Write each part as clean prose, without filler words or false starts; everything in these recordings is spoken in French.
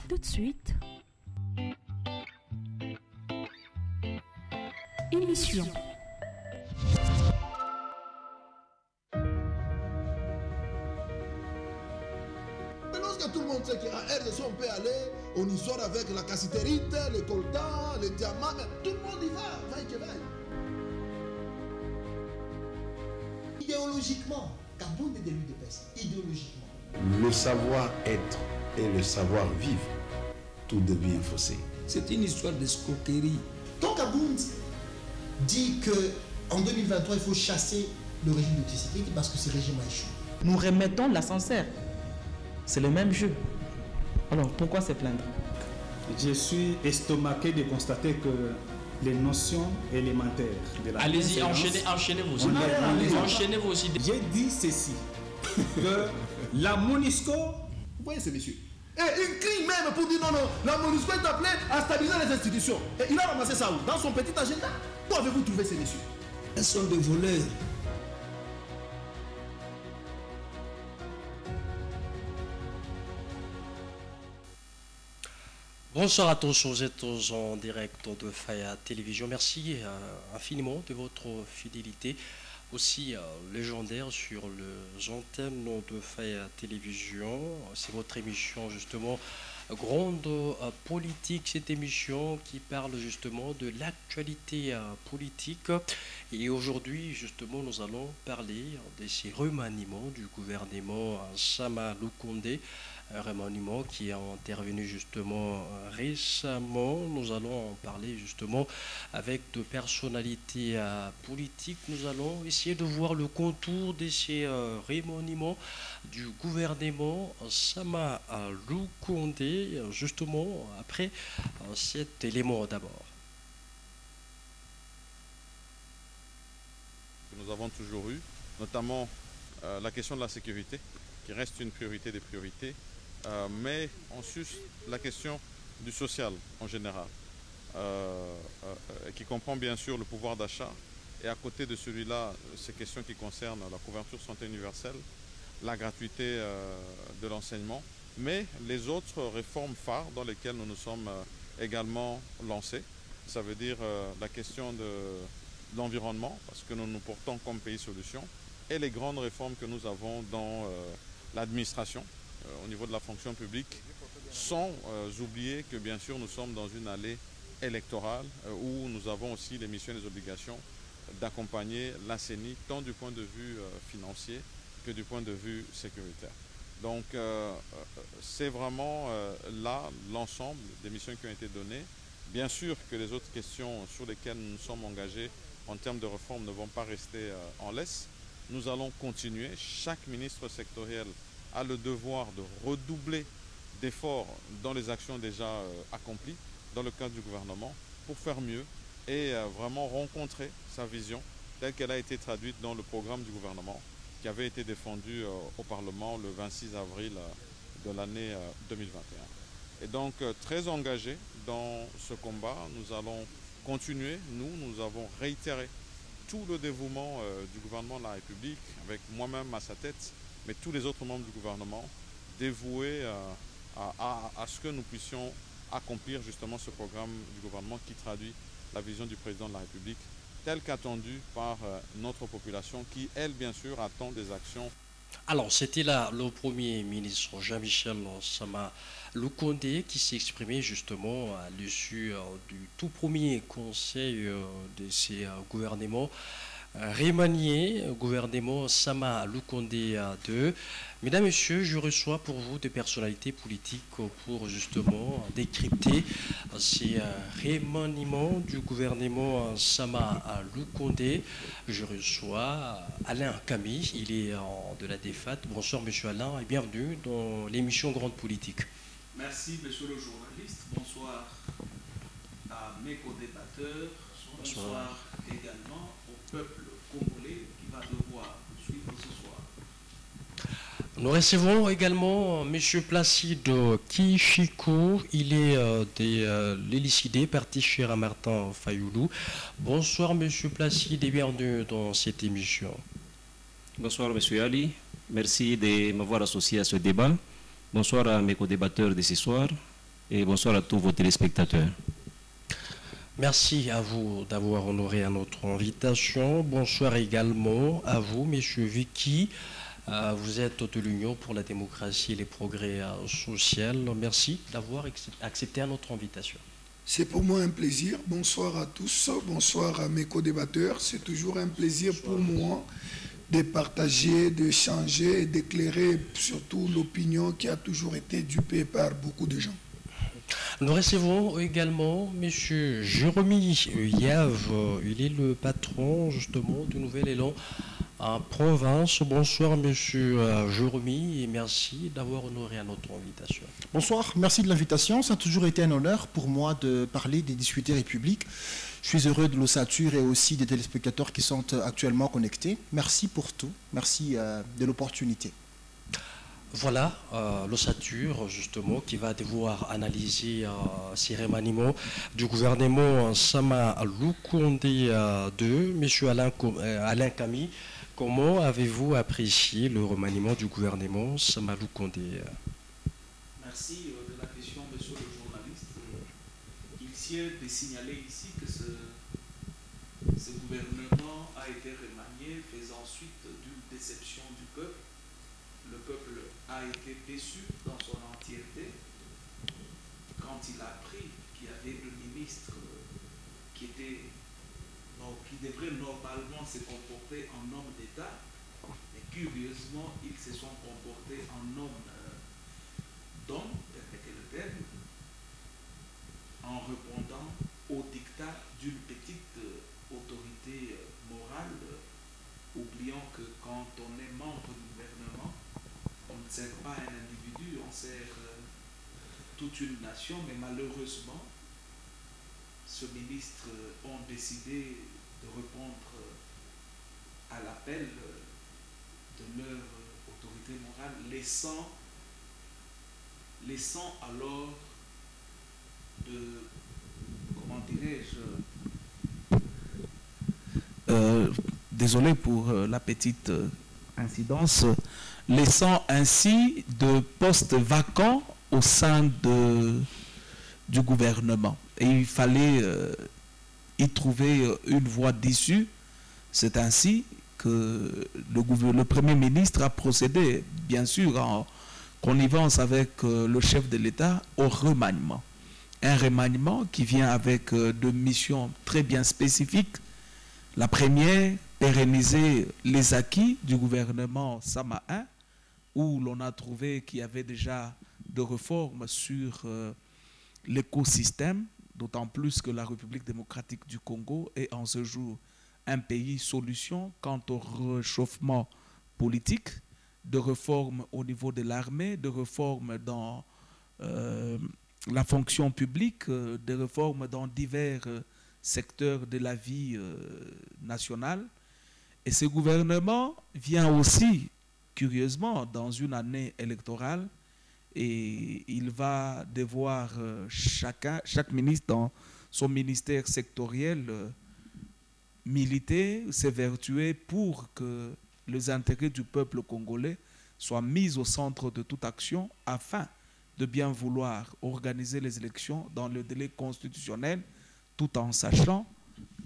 Tout de suite, émission. Tout le monde sait qu'à RDC on peut aller, on y sort avec la cassiterite, le coltan, le diamant, tout le monde y va, vaille que vaille. Idéologiquement, Kaboun est de l'UDPS, idéologiquement. Le savoir-être et le savoir-vivre, tout devient faussé. C'est une histoire d'escroquerie. Tant Kaboun dit qu'en 2023, il faut chasser le régime de Tshisekedi parce que ce régime a échoué. Nous remettons l'ascenseur. C'est le même jeu. Alors, pourquoi se plaindre? Je suis estomaqué de constater que les notions élémentaires de la... Allez-y, enchaînez-vous aussi. Enchaînez-vous aussi. J'ai dit ceci, que la MONUSCO... Vous voyez ce monsieur? Et il crie même pour dire non, la MONUSCO est appelée à stabiliser les institutions. Et il a ramassé ça où? Dans son petit agenda? Où avez-vous trouvé ces messieurs? Elles sont des voleurs. Bonsoir à tous, vous êtes en direct de Faya Télévision. Merci infiniment de votre fidélité, aussi légendaire sur les antennes de Faya Télévision. C'est votre émission justement Grande Politique, cette émission qui parle justement de l'actualité politique. Et aujourd'hui justement nous allons parler de ces remaniements du gouvernement Sama Lukonde. Un remaniement qui est intervenu justement récemment. Nous allons en parler justement avec de personnalités politiques. Nous allons essayer de voir le contour de ces remaniements du gouvernement Sama Lukonde, justement après cet élément d'abord. Nous avons toujours eu, notamment la question de la sécurité, qui reste une priorité des priorités. Mais en sus, la question du social en général, qui comprend bien sûr le pouvoir d'achat, et à côté de celui-là, ces questions qui concernent la couverture santé universelle, la gratuité de l'enseignement, mais les autres réformes phares dans lesquelles nous nous sommes également lancés. Ça veut dire la question de l'environnement, parce que nous nous portons comme pays solution, et les grandes réformes que nous avons dans l'administration, au niveau de la fonction publique, sans oublier que bien sûr nous sommes dans une allée électorale où nous avons aussi les missions et les obligations d'accompagner la CENI tant du point de vue financier que du point de vue sécuritaire. Donc c'est vraiment là l'ensemble des missions qui ont été données. Bien sûr que les autres questions sur lesquelles nous nous sommes engagés en termes de réforme ne vont pas rester en laisse. Nous allons continuer, chaque ministre sectoriel a le devoir de redoubler d'efforts dans les actions déjà accomplies dans le cadre du gouvernement pour faire mieux et vraiment rencontrer sa vision telle qu'elle a été traduite dans le programme du gouvernement qui avait été défendu au Parlement le 26 avril de l'année 2021. Et donc très engagés dans ce combat, nous allons continuer. Nous avons réitéré tout le dévouement du gouvernement de la République avec moi-même à sa tête, mais tous les autres membres du gouvernement dévoués à ce que nous puissions accomplir justement ce programme du gouvernement qui traduit la vision du président de la République telle qu'attendue par notre population qui, elle, bien sûr, attend des actions. Alors, c'était là le Premier ministre Jean-Michel Sama Lukonde qui s'est exprimé justement à l'issue du tout premier conseil de ces gouvernements remanié, gouvernement Sama Lukonde 2. Mesdames, Messieurs, je reçois pour vous des personnalités politiques pour justement décrypter ces remaniements du gouvernement Sama Lukonde. Je reçois Alain Camille, il est de la DEFAT. Bonsoir Monsieur Alain et bienvenue dans l'émission Grande Politique. Merci Monsieur le journaliste, bonsoir à mes co-débatteurs, bonsoir également au peuple congolais qui va devoir nous suivre ce soir. Nous recevons également M. Placide Kishiko, il est de l'Hélicidé, parti chez Martin Fayoulou. Bonsoir M. Placide et bienvenue dans cette émission. Bonsoir M. Ali, merci de m'avoir associé à ce débat. Bonsoir à mes co-débatteurs de ce soir et bonsoir à tous vos téléspectateurs. Merci à vous d'avoir honoré à notre invitation. Bonsoir également à vous, Monsieur Vicky. Vous êtes de l'Union pour la démocratie et les progrès sociaux. Merci d'avoir accepté à notre invitation. C'est pour moi un plaisir. Bonsoir à tous, bonsoir à mes co-débatteurs. C'est toujours un plaisir pour moi de partager, d'échanger et d'éclairer surtout l'opinion qui a toujours été dupée par beaucoup de gens. Nous recevons également M. Jérémy Yave. Il est le patron justement du Nouvel Élan en province. Bonsoir M. Jérémy et merci d'avoir honoré à notre invitation. Bonsoir, merci de l'invitation. Ça a toujours été un honneur pour moi de parler des discutés républiques. Je suis heureux de l'ossature et aussi des téléspectateurs qui sont actuellement connectés. Merci pour tout. Merci de l'opportunité. Voilà l'ossature justement qui va devoir analyser ces remaniements du gouvernement Sama Lukonde II. Monsieur Alain Camille, comment avez-vous apprécié le remaniement du gouvernement Sama Lukonde? Merci de la question, monsieur le journaliste. Il sied de signaler ici que ce gouvernement a été remanié faisant suite d'une déception du peuple. Le peuple a été déçu dans son entièreté quand il a appris qu'il y avait le ministre qui devrait normalement se comporter en homme d'État, mais curieusement, ils se sont comportés en homme d'homme, permettez le terme, en répondant au dictat d'une petite autorité morale, oubliant que quand on est membre du gouvernement, on ne sert pas un individu, on sert toute une nation, mais malheureusement, ce ministre ont décidé de répondre à l'appel de leur autorité morale, laissant alors de, comment dirais-je, désolé pour la petite incidence, laissant ainsi de postes vacants au sein du gouvernement. Et il fallait y trouver une voie d'issue. C'est ainsi que le Premier ministre a procédé, bien sûr, en connivence avec le chef de l'État, au remaniement. Un remaniement qui vient avec deux missions très bien spécifiques. La première, pérenniser les acquis du gouvernement Sama I, où l'on a trouvé qu'il y avait déjà de réformes sur l'écosystème, d'autant plus que la République démocratique du Congo est en ce jour un pays solution quant au réchauffement politique, de réformes au niveau de l'armée, de réformes dans la fonction publique, de réformes dans divers secteurs de la vie nationale. Et ce gouvernement vient aussi, curieusement, dans une année électorale, et il va devoir chaque ministre dans son ministère sectoriel militer, s'évertuer pour que les intérêts du peuple congolais soient mis au centre de toute action afin de bien vouloir organiser les élections dans le délai constitutionnel, tout en sachant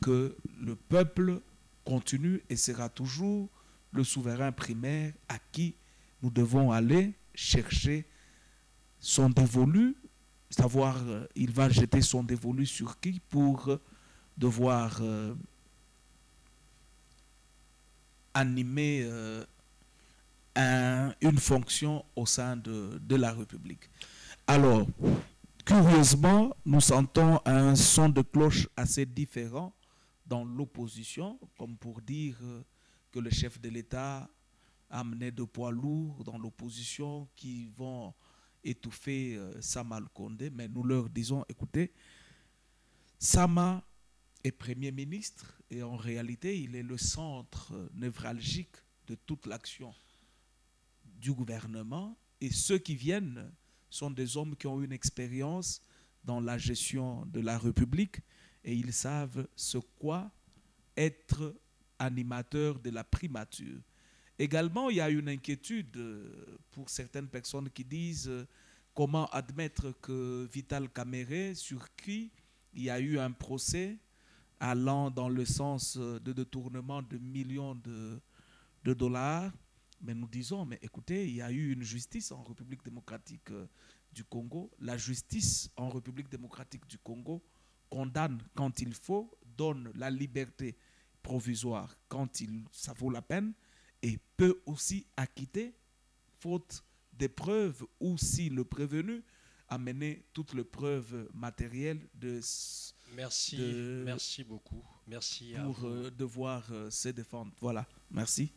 que le peuple continue et sera toujours le souverain primaire à qui nous devons aller chercher son dévolu, savoir il va jeter son dévolu sur qui pour devoir animer une fonction au sein de la République. Alors, curieusement, nous sentons un son de cloche assez différent dans l'opposition, comme pour dire que le chef de l'État a amené de poids lourds dans l'opposition qui vont étouffer Sama Lukonde. Mais nous leur disons, écoutez, Sama est Premier ministre et en réalité, il est le centre névralgique de toute l'action du gouvernement. Et ceux qui viennent sont des hommes qui ont une expérience dans la gestion de la République et ils savent ce qu'est être animateur de la primature. Également, il y a une inquiétude pour certaines personnes qui disent comment admettre que Vital Kamerhe, sur qui il y a eu un procès allant dans le sens de détournement de millions de dollars, mais nous disons, mais écoutez, il y a eu une justice en République démocratique du Congo. La justice en République démocratique du Congo condamne quand il faut, donne la liberté provisoire quand ça vaut la peine, et peut aussi acquitter, faute des preuves, ou si le prévenu a mené toutes les preuves matérielles merci beaucoup. Merci pour devoir se défendre. Voilà, merci.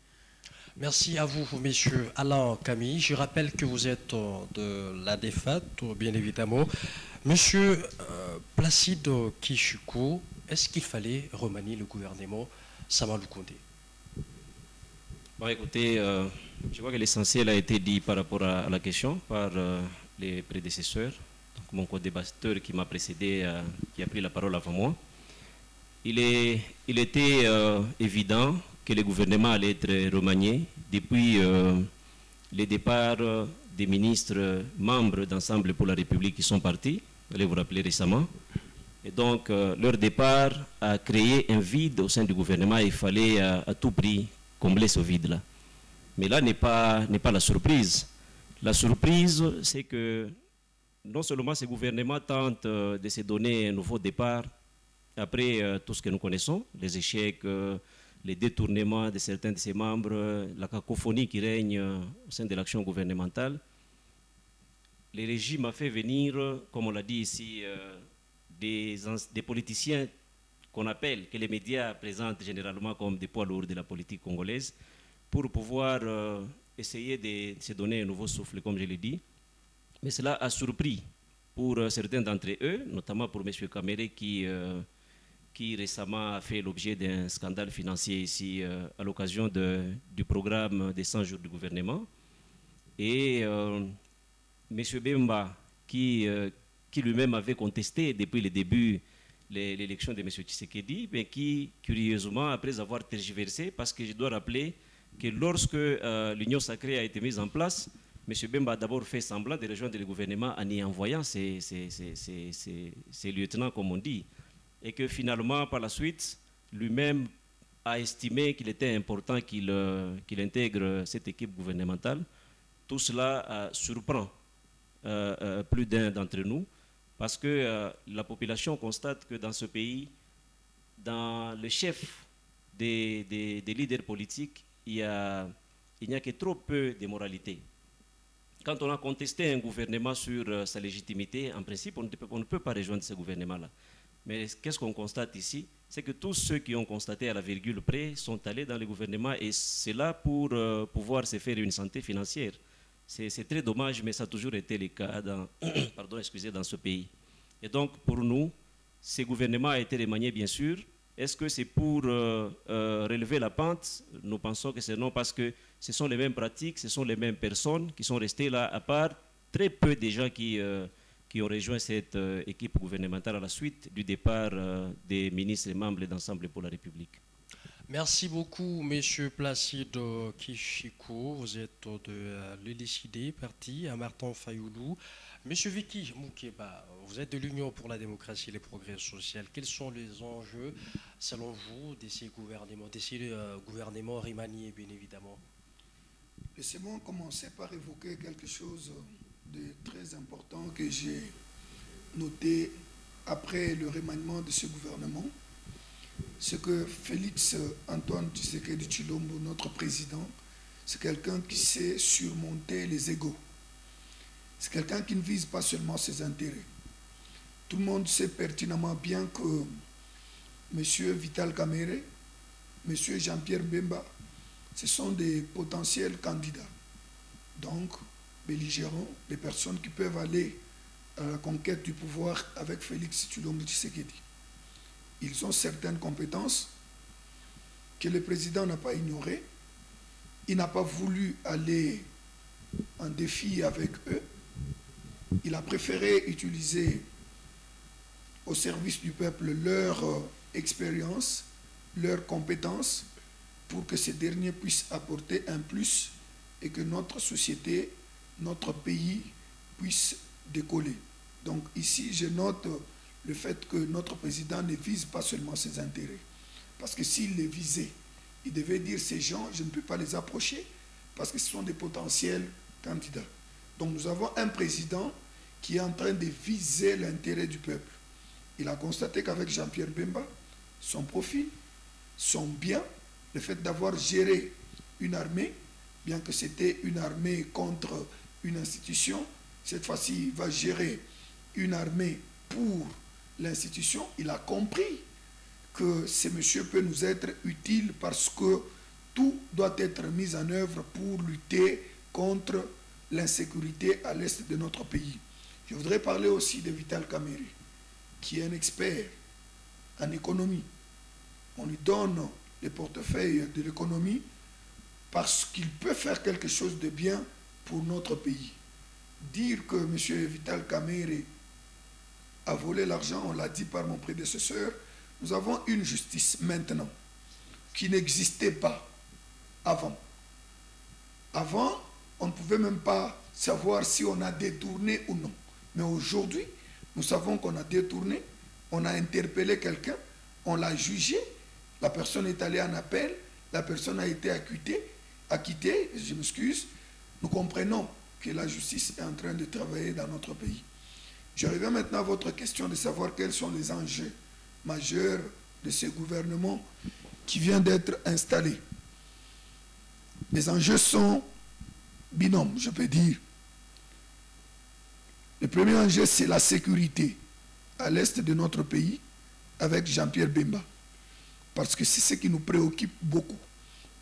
Merci à vous, messieurs Alain Camille. Je rappelle que vous êtes de la DEFAT, bien évidemment. Monsieur Placide Kishuko, est-ce qu'il fallait remanier le gouvernement Sama Lukonde? Bon, écoutez, je crois que l'essentiel a été dit par rapport à la question par les prédécesseurs. Donc, mon co-débatteur qui m'a précédé, qui a pris la parole avant moi. Il était évident que le gouvernement allait être remanié depuis le départ des ministres membres d'Ensemble pour la République qui sont partis, vous allez vous rappeler récemment. Et donc, leur départ a créé un vide au sein du gouvernement et il fallait à tout prix combler ce vide-là. Mais là n'est pas la surprise. La surprise, c'est que non seulement ce gouvernement tente de se donner un nouveau départ après tout ce que nous connaissons, les échecs, les détournements de certains de ses membres, la cacophonie qui règne au sein de l'action gouvernementale. Le régime a fait venir, comme on l'a dit ici, des politiciens qu'on appelle, que les médias présentent généralement comme des poids lourds de la politique congolaise, pour pouvoir essayer de se donner un nouveau souffle, comme je l'ai dit. Mais cela a surpris pour certains d'entre eux, notamment pour M. Kamerhe qui récemment a fait l'objet d'un scandale financier ici à l'occasion du programme des 100 jours du gouvernement. Et M. Bemba, qui lui-même avait contesté depuis le début l'élection de M. Tshisekedi, mais qui, curieusement, après avoir tergiversé, parce que je dois rappeler que lorsque l'Union sacrée a été mise en place, M. Bemba a d'abord fait semblant de rejoindre le gouvernement en y envoyant ses lieutenants, comme on dit, et que finalement, par la suite, lui-même a estimé qu'il était important qu'il intègre cette équipe gouvernementale. Tout cela surprend plus d'un d'entre nous, parce que la population constate que dans ce pays, dans le chef des leaders politiques, il n'y a que trop peu de moralité. Quand on a contesté un gouvernement sur sa légitimité, en principe, on ne peut pas rejoindre ce gouvernement-là. Mais qu'est-ce qu'on constate ici? C'est que tous ceux qui ont constaté à la virgule près sont allés dans le gouvernement, et c'est là pour pouvoir se faire une santé financière. C'est très dommage, mais ça a toujours été le cas dans, dans ce pays. Et donc, pour nous, ce gouvernement a été remanié, bien sûr. Est-ce que c'est pour relever la pente? Nous pensons que c'est non, parce que ce sont les mêmes pratiques, ce sont les mêmes personnes qui sont restées là, à part très peu de gens qui ont rejoint cette équipe gouvernementale à la suite du départ des ministres et membres d'Ensemble pour la République. Merci beaucoup, Monsieur Placide Kishiko. Vous êtes de l'Élicidé, parti à Martin Fayoulou. Monsieur Vicky Moukeba, vous êtes de l'Union pour la démocratie et le progrès social. Quels sont les enjeux, selon vous, de ces gouvernements remaniés, bien évidemment? Laissez-moi commencer par évoquer quelque chose de très important que j'ai noté après le remaniement de ce gouvernement. C'est que Félix Antoine Tshisekedi Tshilombo, notre président, c'est quelqu'un qui sait surmonter les égos. C'est quelqu'un qui ne vise pas seulement ses intérêts. Tout le monde sait pertinemment bien que M. Vital Kamerhe, M. Jean-Pierre Bemba, ce sont des potentiels candidats. Donc, belligérants, des personnes qui peuvent aller à la conquête du pouvoir avec Félix Tshilombo Tshisekedi. Ils ont certaines compétences que le président n'a pas ignorées. Il n'a pas voulu aller en défi avec eux. Il a préféré utiliser au service du peuple leur expérience, leurs compétences, pour que ces derniers puissent apporter un plus et que notre société, notre pays puisse décoller. Donc ici, je note le fait que notre président ne vise pas seulement ses intérêts. Parce que s'il les visait, il devait dire ces gens, je ne peux pas les approcher parce que ce sont des potentiels candidats. Donc nous avons un président qui est en train de viser l'intérêt du peuple. Il a constaté qu'avec Jean-Pierre Bemba, son profil, son bien, le fait d'avoir géré une armée, bien que c'était une armée contre une institution, cette fois-ci il va gérer une armée pour l'institution. Il a compris que ce monsieur peut nous être utile parce que tout doit être mis en œuvre pour lutter contre l'insécurité à l'est de notre pays. Je voudrais parler aussi de Vital Kamerhe, qui est un expert en économie. On lui donne le portefeuille de l'économie parce qu'il peut faire quelque chose de bien pour notre pays. Dire que M. Vital Kamerhe a volé l'argent, on l'a dit par mon prédécesseur, nous avons une justice maintenant qui n'existait pas avant. Avant, on ne pouvait même pas savoir si on a détourné ou non. Mais aujourd'hui, nous savons qu'on a détourné, on a interpellé quelqu'un, on l'a jugé, la personne est allée en appel, la personne a été acquittée, je m'excuse. Nous comprenons que la justice est en train de travailler dans notre pays. Je reviens maintenant à votre question de savoir quels sont les enjeux majeurs de ce gouvernement qui vient d'être installé. Les enjeux sont binômes, je peux dire. Le premier enjeu, c'est la sécurité à l'est de notre pays avec Jean-Pierre Bemba. Parce que c'est ce qui nous préoccupe beaucoup.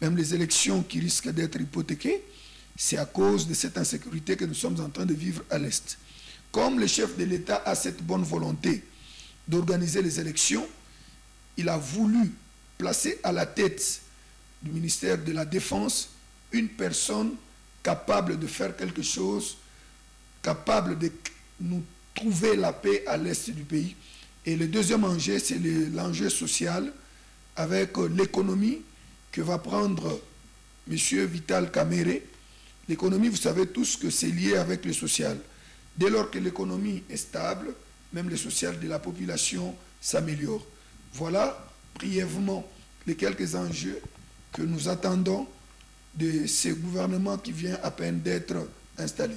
Même les élections qui risquent d'être hypothéquées, c'est à cause de cette insécurité que nous sommes en train de vivre à l'est. Comme le chef de l'État a cette bonne volonté d'organiser les élections, il a voulu placer à la tête du ministère de la Défense une personne capable de faire quelque chose, capable de nous trouver la paix à l'est du pays. Et le deuxième enjeu, c'est l'enjeu social avec l'économie que va prendre M. Vital Kamerhe. L'économie, vous savez tous que c'est lié avec le social. Dès lors que l'économie est stable, même le social de la population s'améliore. Voilà brièvement les quelques enjeux que nous attendons de ce gouvernement qui vient à peine d'être installé.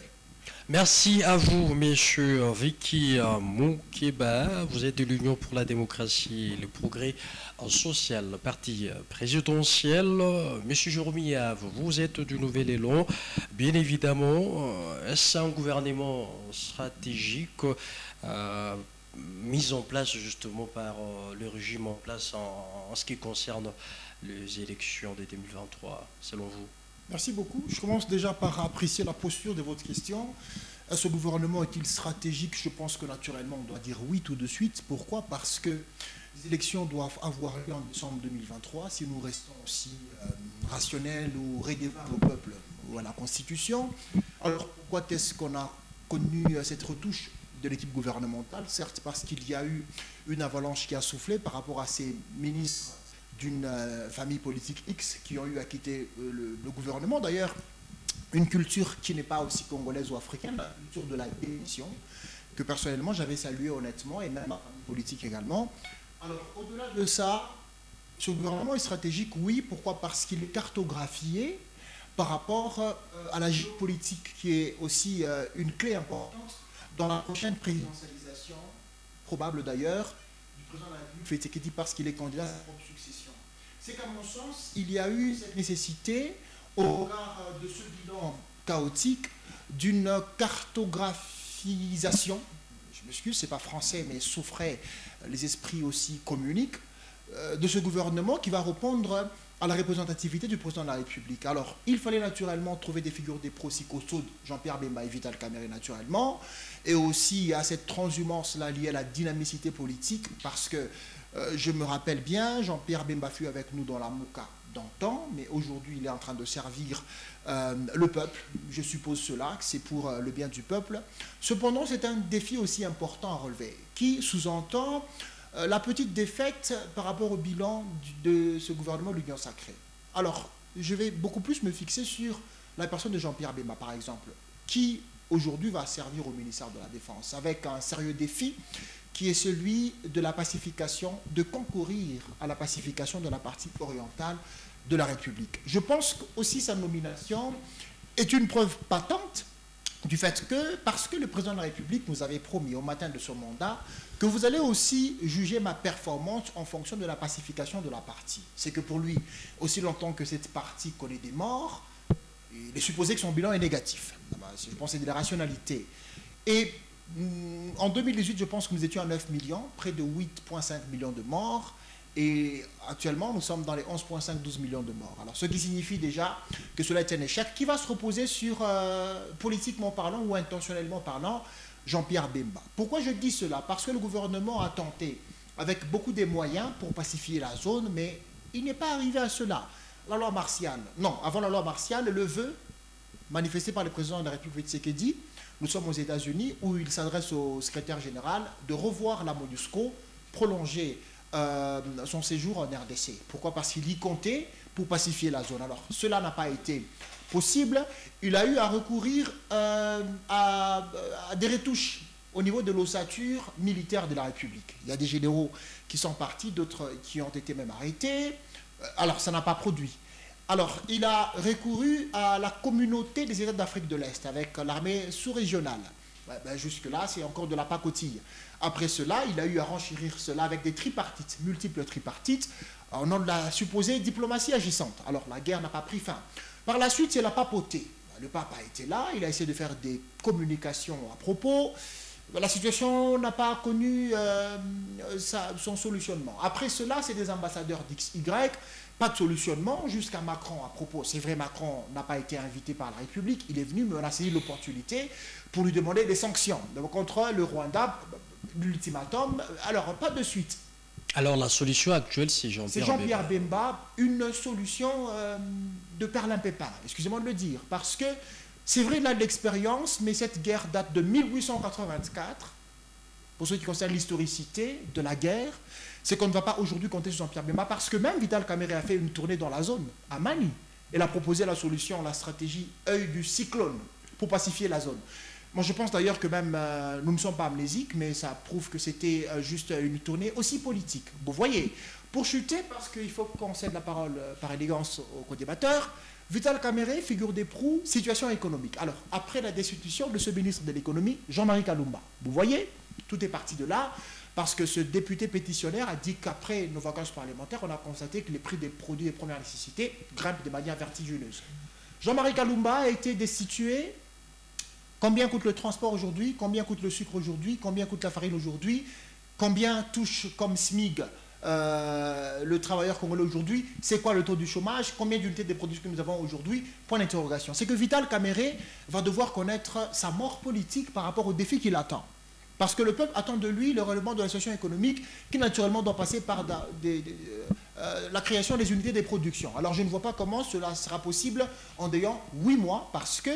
Merci à vous, monsieur Vicky Moukeba. Vous êtes de l'Union pour la démocratie et le progrès social, parti présidentiel. Monsieur Jérôme, vous êtes du Nouvel Élan. Bien évidemment, est-ce un gouvernement stratégique mis en place justement par le régime en place en ce qui concerne les élections de 2023, selon vous? Merci beaucoup. Je commence déjà par apprécier la posture de votre question. Ce gouvernement est-il stratégique? Je pense que naturellement, on doit dire oui tout de suite. Pourquoi? Parce que les élections doivent avoir lieu en décembre 2023 si nous restons aussi rationnels ou rédevables au peuple ou à la Constitution. Alors, pourquoi est-ce qu'on a connu cette retouche de l'équipe gouvernementale? Certes, parce qu'il y a eu une avalanche qui a soufflé par rapport à ces ministres d'une famille politique X qui ont eu à quitter le gouvernement. D'ailleurs, une culture qui n'est pas aussi congolaise ou africaine, la culture de la démission, que personnellement j'avais salué honnêtement, et même ma famille politique également. Alors, au-delà de ça, ce gouvernement est stratégique, oui. Pourquoi? Parce qu'il est cartographié par rapport à la géopolitique, qui est aussi une clé importante dans la prochaine présidentialisation, probable d'ailleurs, du président de la République, Félix Tshisekedi, parce qu'il est candidat à sa propre succession. C'est qu'à mon sens, il y a eu cette nécessité, au regard de ce bilan chaotique, d'une cartographisation, je m'excuse, c'est pas français, mais souffrait, les esprits aussi communiquent, de ce gouvernement qui va répondre à la représentativité du président de la République. Alors, il fallait naturellement trouver des figures des pro-psychosaudes, Jean-Pierre Bemba et Vital Kamerhe naturellement, et aussi à cette transhumance-là liée à la dynamicité politique, parce que je me rappelle bien, Jean-Pierre Bemba fut avec nous dans la Mouka d'antan, mais aujourd'hui il est en train de servir le peuple. Je suppose cela, que c'est pour le bien du peuple. Cependant, c'est un défi aussi important à relever, qui sous-entend la petite défaite par rapport au bilan de ce gouvernement de l'Union sacrée. Alors, je vais beaucoup plus me fixer sur la personne de Jean-Pierre Bemba, par exemple, qui aujourd'hui va servir au ministère de la Défense, avec un sérieux défi qui est celui de la pacification, de concourir à la pacification de la partie orientale de la République. Je pense aussi sa nomination est une preuve patente du fait que, parce que le président de la République nous avait promis au matin de son mandat que vous allez aussi juger ma performance en fonction de la pacification de la partie. C'est que pour lui, aussi longtemps que cette partie connaît des morts, il est supposé que son bilan est négatif. Je pense que c'est de la rationalité. Et en 2018, je pense que nous étions à 9 millions, près de 8,5 millions de morts. Et actuellement, nous sommes dans les 11,5-12 millions de morts. Alors, ce qui signifie déjà que cela est un échec qui va se reposer sur, politiquement parlant ou intentionnellement parlant, Jean-Pierre Bemba. Pourquoi je dis cela? Parce que le gouvernement a tenté, avec beaucoup de moyens, pour pacifier la zone, mais il n'est pas arrivé à cela. La loi martiale, non, avant la loi martiale, le vœu manifesté par le président de la République Tshisekedi, nous sommes aux États-Unis, où il s'adresse au secrétaire général de revoir la MONUSCO, prolonger son séjour en RDC. Pourquoi? Parce qu'il y comptait pour pacifier la zone. Alors, cela n'a pas été possible. Il a eu à recourir à des retouches au niveau de l'ossature militaire de la République. Il y a des généraux qui sont partis, d'autres qui ont été même arrêtés. Alors, ça n'a pas produit. Alors, il a recouru à la communauté des États d'Afrique de l'Est avec l'armée sous-régionale. Jusque-là, c'est encore de la pacotille. Après cela, il a eu à renchérir cela avec des tripartites, multiples tripartites, au nom de la supposée diplomatie agissante. Alors, la guerre n'a pas pris fin. Par la suite, c'est la papauté. Le pape a été là, il a essayé de faire des communications à propos. La situation n'a pas connu son solutionnement. Après cela, c'est des ambassadeurs d'XY, pas de solutionnement, jusqu'à Macron à propos. C'est vrai, Macron n'a pas été invité par la République, il est venu, mais on a saisi l'opportunité pour lui demander des sanctions. Donc, contre le Rwanda, l'ultimatum, alors pas de suite. Alors la solution actuelle, c'est Jean-Pierre Bemba, une solution de perlimpépin, excusez-moi de le dire, parce que c'est vrai, il a de l'expérience, mais cette guerre date de 1884. Pour ceux qui concernent l'historicité de la guerre, c'est qu'on ne va pas aujourd'hui compter sur Jean-Pierre Bemba, parce que même Vital Kamerhe a fait une tournée dans la zone, à Mani. Elle a proposé la solution, la stratégie œil du cyclone, pour pacifier la zone. Moi, je pense d'ailleurs que même, nous ne sommes pas amnésiques, mais ça prouve que c'était juste une tournée aussi politique. Vous voyez, pour chuter, parce qu'il faut qu'on cède la parole par élégance aux co-débatteurs, Vital Kamerhe, figure d'éproux, situation économique. Alors, après la destitution de ce ministre de l'économie, Jean-Marie Kalumba, vous voyez, tout est parti de là, parce que ce député pétitionnaire a dit qu'après nos vacances parlementaires, on a constaté que les prix des produits de première nécessité grimpent de manière vertigineuse. Jean-Marie Kalumba a été destitué. Combien coûte le transport aujourd'hui? Combien coûte le sucre aujourd'hui? Combien coûte la farine aujourd'hui? Combien touche comme SMIG le travailleur congolais aujourd'hui? C'est quoi le taux du chômage? Combien d'unités de production que nous avons aujourd'hui? Point d'interrogation. C'est que Vital Kamerhe va devoir connaître sa mort politique par rapport au défi qu'il attend. Parce que le peuple attend de lui le relèvement de la situation économique qui naturellement doit passer par la création des unités de production. Alors je ne vois pas comment cela sera possible en ayant 8 mois, parce que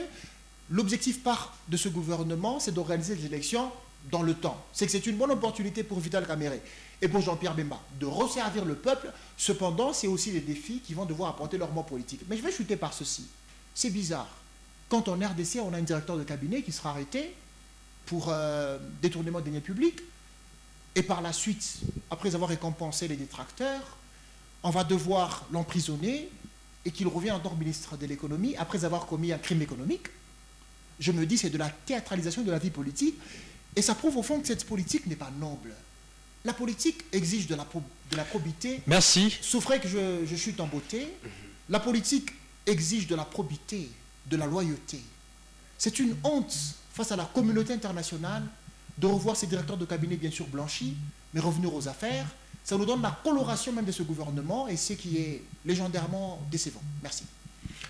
l'objectif phare de ce gouvernement, c'est d'organiser les élections dans le temps. C'est que c'est une bonne opportunité pour Vital Kamerhe et pour Jean-Pierre Bemba de resservir le peuple. Cependant, c'est aussi des défis qui vont devoir apporter leur mort politique. Mais je vais chuter par ceci. C'est bizarre. Quand en RDC, on a un directeur de cabinet qui sera arrêté pour détournement de deniers publics, et par la suite, après avoir récompensé les détracteurs, on va devoir l'emprisonner et qu'il revienne en tant que ministre de l'économie après avoir commis un crime économique. Je me dis, c'est de la théâtralisation de la vie politique, et ça prouve au fond que cette politique n'est pas noble. La politique exige de la probité. Merci. Souffrez que je chute en beauté. La politique exige de la probité, de la loyauté. C'est une honte face à la communauté internationale de revoir ces directeurs de cabinet bien sûr blanchis, mais revenir aux affaires. Ça nous donne la coloration même de ce gouvernement, et c'est qui est légendairement décevant. Merci.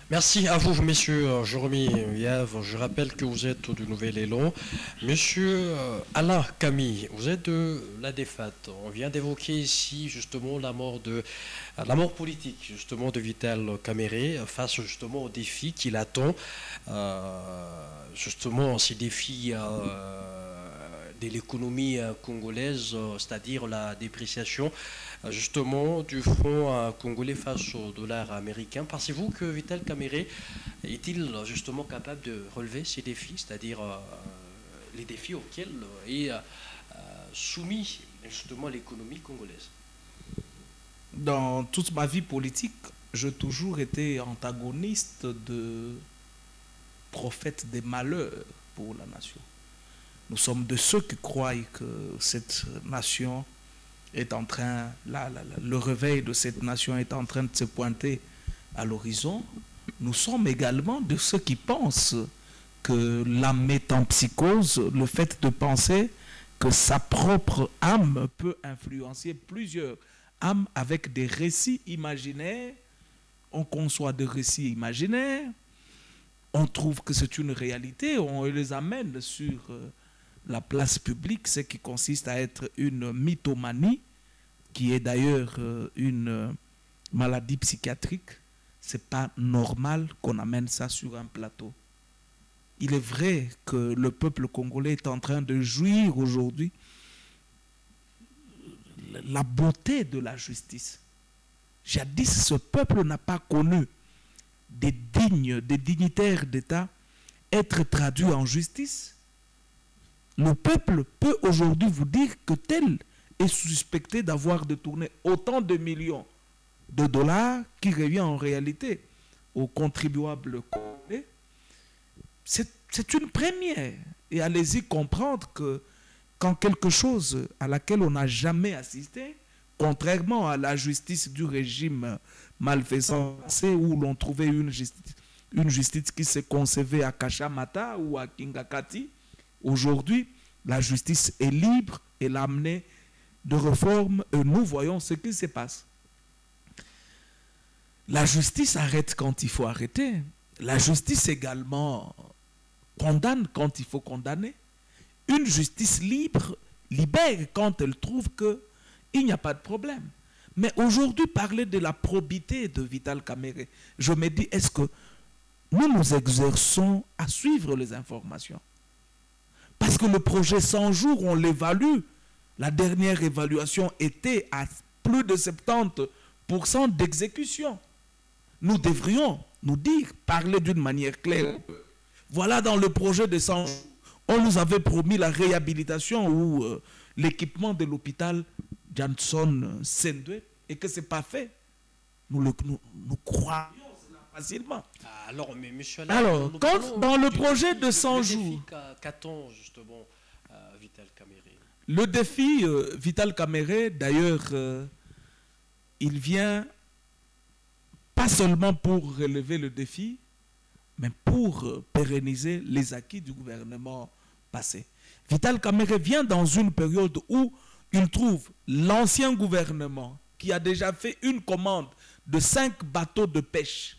Merci à vous, messieurs Jérémy Yves. Je rappelle que vous êtes du Nouvel Élan. Monsieur Alain Camille, vous êtes de la DEFAT. On vient d'évoquer ici justement la mort politique justement de Vital Kamerhe face justement aux défis qu'il attend. Justement, ces défis de l'économie congolaise, c'est-à-dire la dépréciation justement du franc congolais face au dollar américain. Pensez-vous que Vital Kamerhe est-il justement capable de relever ces défis, c'est-à-dire les défis auxquels est soumis justement l'économie congolaise? Dans toute ma vie politique, j'ai toujours été antagoniste de prophète des malheurs pour la nation. Nous sommes de ceux qui croient que cette nation est en train, le réveil de cette nation est en train de se pointer à l'horizon. Nous sommes également de ceux qui pensent que l'âme est en psychose, le fait de penser que sa propre âme peut influencer plusieurs âmes avec des récits imaginaires. On conçoit des récits imaginaires, on trouve que c'est une réalité, on les amène sur la place publique, ce qui consiste à être une mythomanie, qui est d'ailleurs une maladie psychiatrique. Ce n'est pas normal qu'on amène ça sur un plateau. Il est vrai que le peuple congolais est en train de jouir aujourd'hui la beauté de la justice. Jadis, ce peuple n'a pas connu des dignitaires d'État être traduits en justice. Le peuple peut aujourd'hui vous dire que tel est suspecté d'avoir détourné autant de millions de dollars qui revient en réalité aux contribuables congolais. C'est une première. Et allez-y comprendre que quand quelque chose à laquelle on n'a jamais assisté, contrairement à la justice du régime malfaisant, où l'on trouvait une justice qui se concevait à Kachamata ou à Kingakati, aujourd'hui, la justice est libre et l'a amené de réformes et nous voyons ce qui se passe. La justice arrête quand il faut arrêter. La justice également condamne quand il faut condamner. Une justice libre libère quand elle trouve qu'il n'y a pas de problème. Mais aujourd'hui, parler de la probité de Vital Kamerhe, je me dis, est-ce que nous nous exerçons à suivre les informations? Parce que le projet 100 jours, on l'évalue. La dernière évaluation était à plus de 70% d'exécution. Nous devrions nous dire, parler d'une manière claire. Voilà, dans le projet de 100 jours, on nous avait promis la réhabilitation ou l'équipement de l'hôpital Johnson Sendwe et que ce n'est pas fait. Nous croyons cela facilement. Alors, mais monsieur, alors quand dans le projet de 100 jours, qu'attend justement Vital Kamerhe? Le défi Vital Kamerhe, d'ailleurs, il vient pas seulement pour relever le défi, mais pour pérenniser les acquis du gouvernement passé. Vital Kamerhe vient dans une période où il trouve l'ancien gouvernement qui a déjà fait une commande de 5 bateaux de pêche,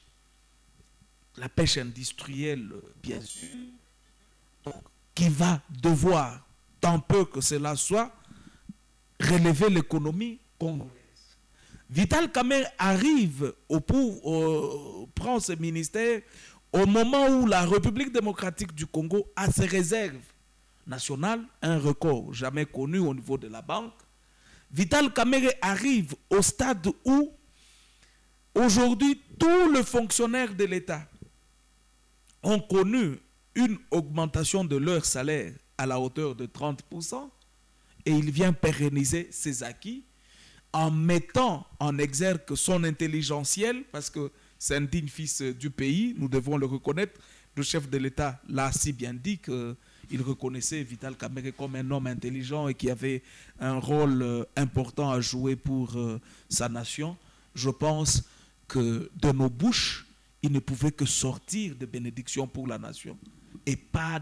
la pêche industrielle bien sûr, qui va devoir, tant peu que cela soit, relever l'économie congolaise. Vital Kamerhe arrive prend ce ministère au moment où la République démocratique du Congo a ses réserves nationales, un record jamais connu au niveau de la banque. Vital Kamerhe arrive au stade où aujourd'hui tous les fonctionnaires de l'État ont connu une augmentation de leur salaire à la hauteur de 30% et il vient pérenniser ses acquis en mettant en exergue son intelligentiel, parce que c'est un digne fils du pays, nous devons le reconnaître. Le chef de l'État l'a si bien dit qu'il reconnaissait Vital Kamerhe comme un homme intelligent et qui avait un rôle important à jouer pour sa nation. Je pense que de nos bouches, il ne pouvait que sortir des bénédictions pour la nation et pas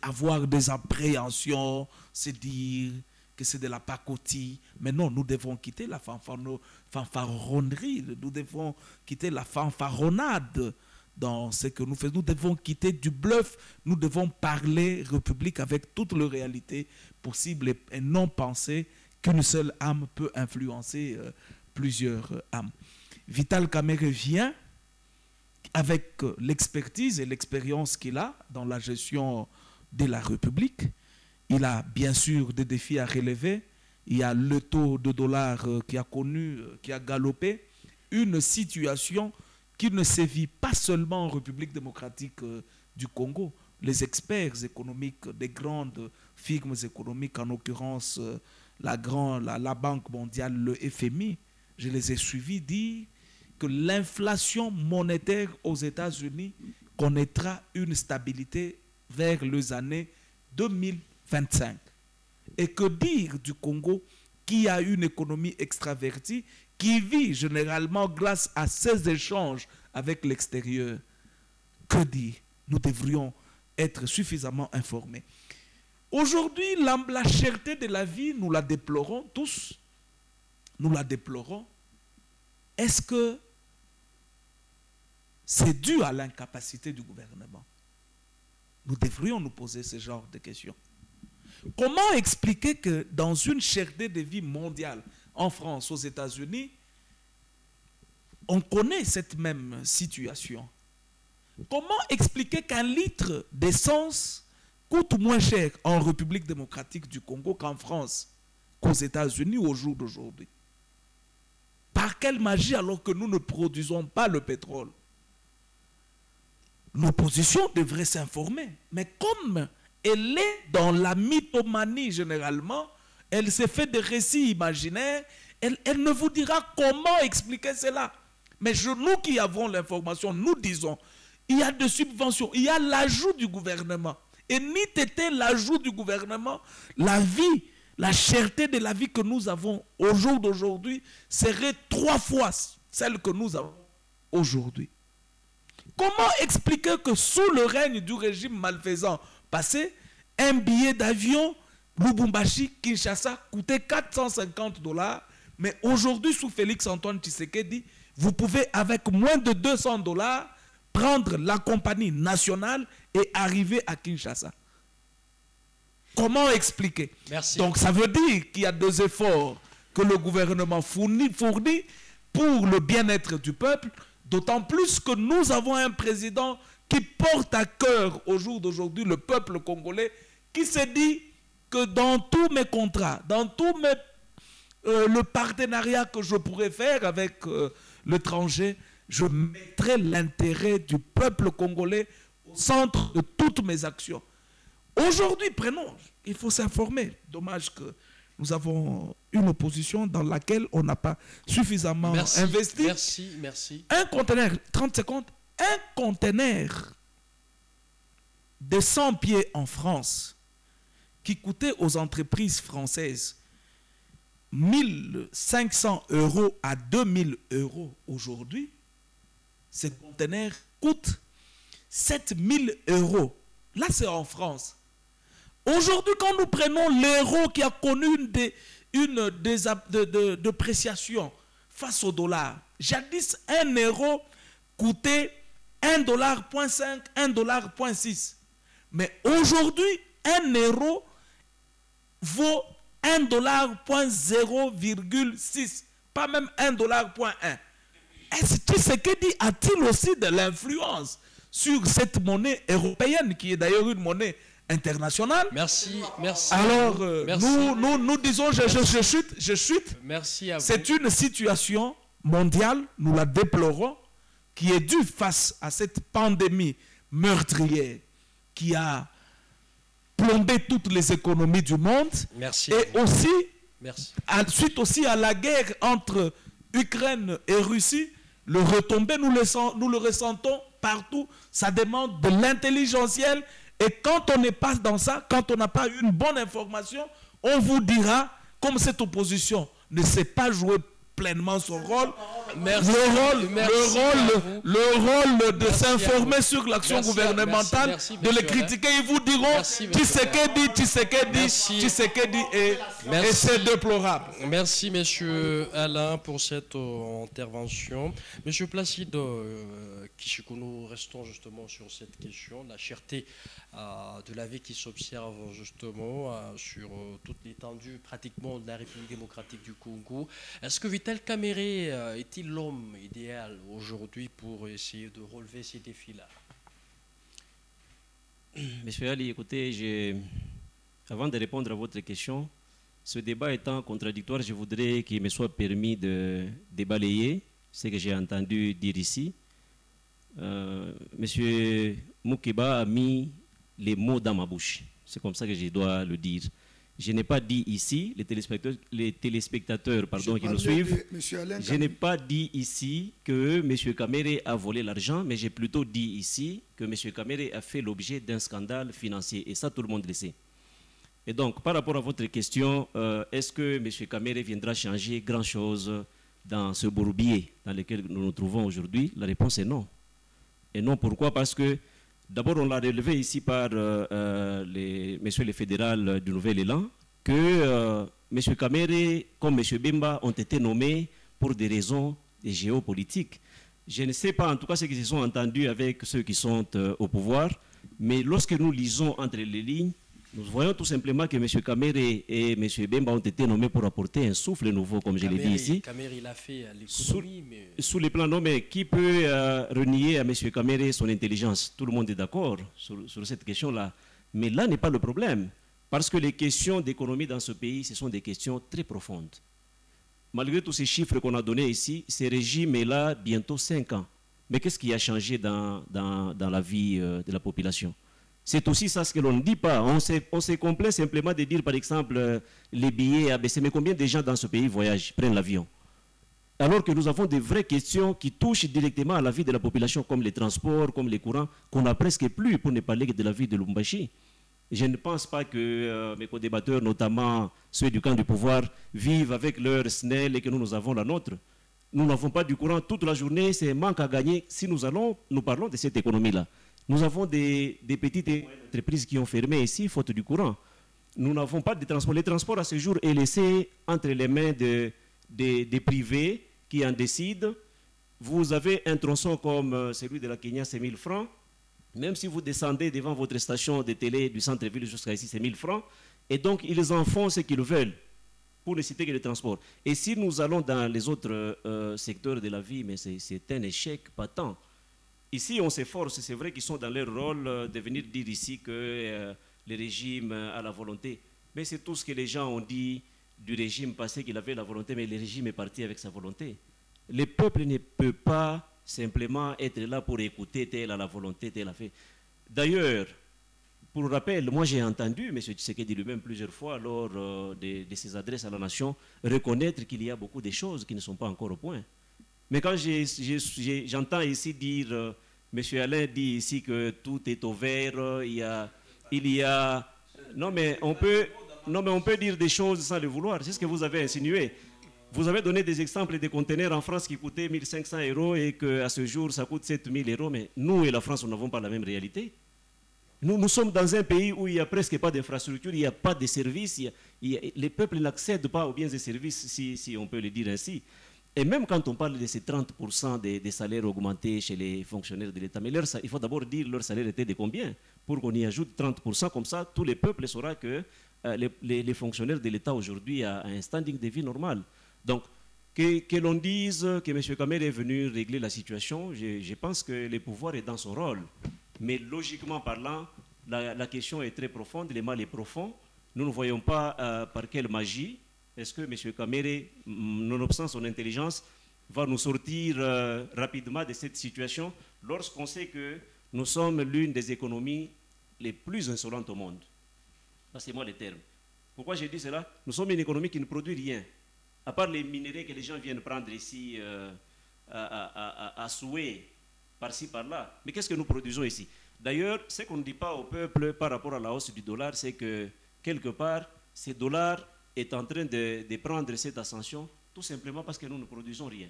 avoir des appréhensions, se dire que c'est de la pacotille. Mais non, nous devons quitter la fanfaronnerie, nous devons quitter la fanfaronnade dans ce que nous faisons. Nous devons quitter du bluff, nous devons parler République avec toute la réalité possible et non penser qu'une seule âme peut influencer plusieurs âmes. Vital Kamerhe vient avec l'expertise et l'expérience qu'il a dans la gestion de la République. il a bien sûr des défis à relever. Il y a le taux de dollar qui a galopé. Une situation qui ne sévit pas seulement en République démocratique du Congo. Les experts économiques des grandes firmes économiques, en l'occurrence la Banque mondiale, le FMI, je les ai suivis dire que l'inflation monétaire aux États-Unis connaîtra une stabilité vers les années 2025. Et que dire du Congo qui a une économie extravertie, qui vit généralement grâce à ses échanges avec l'extérieur? Que dire? Nous devrions être suffisamment informés. Aujourd'hui, la cherté de la vie, nous la déplorons tous. Nous la déplorons. Est-ce que c'est dû à l'incapacité du gouvernement? Nous devrions nous poser ce genre de questions. Comment expliquer que dans une cherté de vie mondiale, en France, aux États-Unis, on connaît cette même situation? Comment expliquer qu'un litre d'essence coûte moins cher en République démocratique du Congo qu'en France, qu'aux États-Unis au jour d'aujourd'hui? Par quelle magie alors que nous ne produisons pas le pétrole? L'opposition devrait s'informer. Mais comme elle est dans la mythomanie généralement, elle s'est fait des récits imaginaires, elle ne vous dira comment expliquer cela. Mais nous qui avons l'information, nous disons, il y a des subventions, il y a l'ajout du gouvernement. Et ni était l'ajout du gouvernement, la vie, la cherté de la vie que nous avons au jour d'aujourd'hui serait 3 fois celle que nous avons aujourd'hui. Comment expliquer que sous le règne du régime malfaisant passé, un billet d'avion Lubumbashi-Kinshasa coûtait 450 $, mais aujourd'hui, sous Félix-Antoine Tshisekedi, vous pouvez avec moins de 200 $ prendre la compagnie nationale et arriver à Kinshasa? Comment expliquer? Merci. Donc ça veut dire qu'il y a des efforts que le gouvernement fournit pour le bien-être du peuple, d'autant plus que nous avons un président qui porte à cœur au jour d'aujourd'hui le peuple congolais, qui s'est dit que dans tous mes contrats, dans tout le partenariat que je pourrais faire avec l'étranger, je mettrai l'intérêt du peuple congolais au centre de toutes mes actions. Aujourd'hui, il faut s'informer. Dommage que nous avons une opposition dans laquelle on n'a pas suffisamment investi. Merci. Un conteneur, 30 secondes, un conteneur de 100 pieds en France qui coûtait aux entreprises françaises 1 500 € à 2 000 € aujourd'hui, ce conteneur coûte 7 000 €. Là, c'est en France. Aujourd'hui, quand nous prenons l'euro qui a connu une dépréciation face au dollar, jadis 1 € coûtait 1,5 $, 1,6 $. Mais aujourd'hui, 1 € vaut 1,0,6 $, pas même 1,1 $. Est-ce que Tshisekedi a-t-il aussi de l'influence sur cette monnaie européenne qui est d'ailleurs une monnaie internationale? Merci. Alors, nous disons, je chute. Merci à vous. C'est une situation mondiale, nous la déplorons, qui est due face à cette pandémie meurtrière qui a plombé toutes les économies du monde. Merci. Et aussi, suite aussi à la guerre entre Ukraine et Russie, le retombé, nous le ressentons partout. Ça demande de l'intelligentiel. Et quand on n'est pas dans ça, quand on n'a pas une bonne information, on vous dira, comme cette opposition ne sait pas jouer pleinement son rôle, le rôle de s'informer sur l'action gouvernementale, de les critiquer, ils vous diront Tshisekedi et c'est déplorable. Merci monsieur Alain pour cette intervention. Monsieur Placide Kishikou, nous restons justement sur cette question, la cherté de la vie qui s'observe justement sur toute l'étendue pratiquement de la République démocratique du Congo. Est-ce que Vital Kamerhe est-il l'homme idéal aujourd'hui pour essayer de relever ces défis-là? Monsieur Ali, écoutez, avant de répondre à votre question, ce débat étant contradictoire, je voudrais qu'il me soit permis de débalayer ce que j'ai entendu dire ici. Monsieur Moukeba a mis les mots dans ma bouche. C'est comme ça que je dois le dire. Je n'ai pas dit ici, les téléspectateurs qui nous suivent, je n'ai pas dit ici que M. Kamere a volé l'argent, mais j'ai plutôt dit ici que M. Kamere a fait l'objet d'un scandale financier. Et ça, tout le monde le sait. Et donc, par rapport à votre question, est-ce que M. Kamere viendra changer grand-chose dans ce bourbier dans lequel nous nous trouvons aujourd'hui? La réponse est non. Et non, pourquoi? Parce que d'abord, on l'a relevé ici par messieurs les fédérales du Nouvel Élan, que M. Kamere, comme M. Bemba, ont été nommés pour des raisons géopolitiques. Je ne sais pas en tout cas ce qu'ils se sont entendus avec ceux qui sont au pouvoir, mais lorsque nous lisons entre les lignes, nous voyons tout simplement que M. Kamere et M. Bemba ont été nommés pour apporter un souffle nouveau, comme je l'ai dit ici. Kamere, il a fait l'économie, mais... Sous les plans, non, mais qui peut renier à M. Kamere son intelligence? Tout le monde est d'accord sur cette question-là. Mais là n'est pas le problème. Parce que les questions d'économie dans ce pays, ce sont des questions très profondes. Malgré tous ces chiffres qu'on a donnés ici, ce régime est là bientôt 5 ans. Mais qu'est-ce qui a changé dans la vie de la population? C'est aussi ça ce que l'on ne dit pas. On se complaît simplement de dire, par exemple, les billets a baissé. Mais combien de gens dans ce pays voyagent, prennent l'avion? Alors que nous avons des vraies questions qui touchent directement à la vie de la population, comme les transports, comme les courants, qu'on n'a presque plus, pour ne parler que de la vie de Lubumbashi. Je ne pense pas que mes co-débatteurs, notamment ceux du camp du pouvoir, vivent avec leur SNEL et que nous avons la nôtre. Nous n'avons pas du courant toute la journée, c'est un manque à gagner. Si nous parlons de cette économie-là. Nous avons des petites entreprises qui ont fermé ici, faute du courant. Nous n'avons pas de transport. Le transport à ce jour est laissé entre les mains des privés qui en décident. Vous avez un tronçon comme celui de la Kenya, c'est 1000 francs. Même si vous descendez devant votre station de télé du centre-ville jusqu'à ici, c'est 1000 francs. Et donc, ils en font ce qu'ils veulent, pour ne citer que le transport. Et si nous allons dans les autres secteurs de la vie, mais c'est un échec patent. Ici, on s'efforce, c'est vrai qu'ils sont dans leur rôle de venir dire ici que le régime a la volonté. Mais c'est tout ce que les gens ont dit du régime passé, qu'il avait la volonté, mais le régime est parti avec sa volonté. Le peuple ne peut pas simplement être là pour écouter telle à la volonté, telle a fait. D'ailleurs, pour rappel, moi j'ai entendu M. Tshisekedi lui-même plusieurs fois lors de ses adresses à la nation reconnaître qu'il y a beaucoup de choses qui ne sont pas encore au point. Mais quand j'entends ici dire, M. Alain dit ici que tout est au vert, il y a... Non mais on peut dire des choses sans le vouloir, c'est ce que vous avez insinué. Vous avez donné des exemples de conteneurs en France qui coûtaient 1500 € et qu'à ce jour ça coûte 7000 €, mais nous et la France, nous n'avons pas la même réalité. Nous sommes dans un pays où il n'y a presque pas d'infrastructure, il n'y a pas de services, les peuples n'accèdent pas aux biens et services, si on peut le dire ainsi. Et même quand on parle de ces 30% des salaires augmentés chez les fonctionnaires de l'État, mais il faut d'abord dire leur salaire était de combien, pour qu'on y ajoute 30%, comme ça tout le peuple saura que les fonctionnaires de l'État aujourd'hui ont un standing de vie normal. Donc, que l'on dise que M. Kamere est venu régler la situation, je pense que le pouvoir est dans son rôle. Mais logiquement parlant, la question est très profonde, le mal est profond. Nous ne voyons pas par quelle magie est-ce que M. Kamere, nonobstant son intelligence, va nous sortir rapidement de cette situation lorsqu'on sait que nous sommes l'une des économies les plus insolentes au monde. Passez-moi les termes. Pourquoi j'ai dit cela? Nous sommes une économie qui ne produit rien. À part les minéraux que les gens viennent prendre ici à souhait, par-ci, par-là. Mais qu'est-ce que nous produisons ici? D'ailleurs, ce qu'on ne dit pas au peuple par rapport à la hausse du dollar, c'est que, quelque part, ce dollar est en train de prendre cette ascension, tout simplement parce que nous ne produisons rien.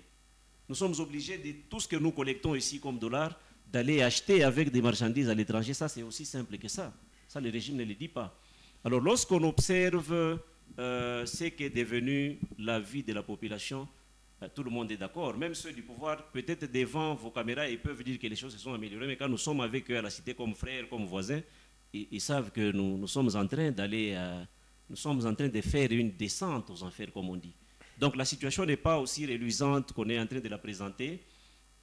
Nous sommes obligés de tout ce que nous collectons ici comme dollar, d'aller acheter avec des marchandises à l'étranger. Ça, c'est aussi simple que ça. Ça, le régime ne le dit pas. Alors, lorsqu'on observe ce qu'est devenu la vie de la population, tout le monde est d'accord. Même ceux du pouvoir, peut-être devant vos caméras, ils peuvent dire que les choses se sont améliorées, mais quand nous sommes avec eux à la cité comme frères, comme voisins, ils savent que nous sommes en train d'aller, nous sommes en train de faire une descente aux enfers, comme on dit. Donc la situation n'est pas aussi reluisante qu'on est en train de la présenter.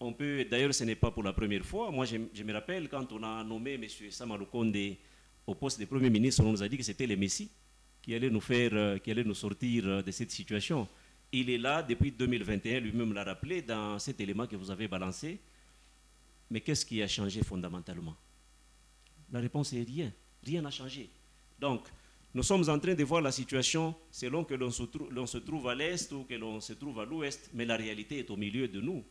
On peut, d'ailleurs, ce n'est pas pour la première fois. Moi, je me rappelle quand on a nommé M. Sama Lukonde au poste de Premier ministre, on nous a dit que c'était le Messie qui allait nous faire, qui allait nous sortir de cette situation. Il est là depuis 2021, lui-même l'a rappelé dans cet élément que vous avez balancé. Mais qu'est-ce qui a changé fondamentalement? La réponse est rien. Rien n'a changé. Donc, nous sommes en train de voir la situation selon que l'on se trouve à l'est ou que l'on se trouve à l'ouest, mais la réalité est au milieu de nous.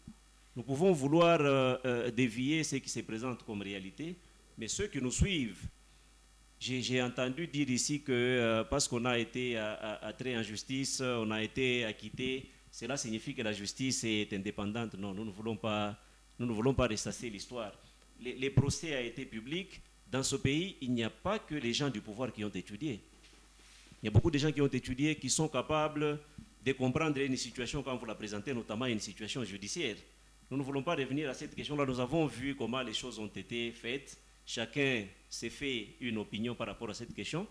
Nous pouvons vouloir dévier ce qui se présente comme réalité, mais ceux qui nous suivent, j'ai entendu dire ici que parce qu'on a été attrait en justice, on a été acquitté, cela signifie que la justice est indépendante. Non, nous ne voulons pas ressasser l'histoire. Les procès ont été publics. Dans ce pays, il n'y a pas que les gens du pouvoir qui ont étudié. Il y a beaucoup de gens qui ont étudié, qui sont capables de comprendre une situation quand vous la présentez, notamment une situation judiciaire. Nous ne voulons pas revenir à cette question-là. Nous avons vu comment les choses ont été faites. Chacun s'est fait une opinion par rapport à cette question.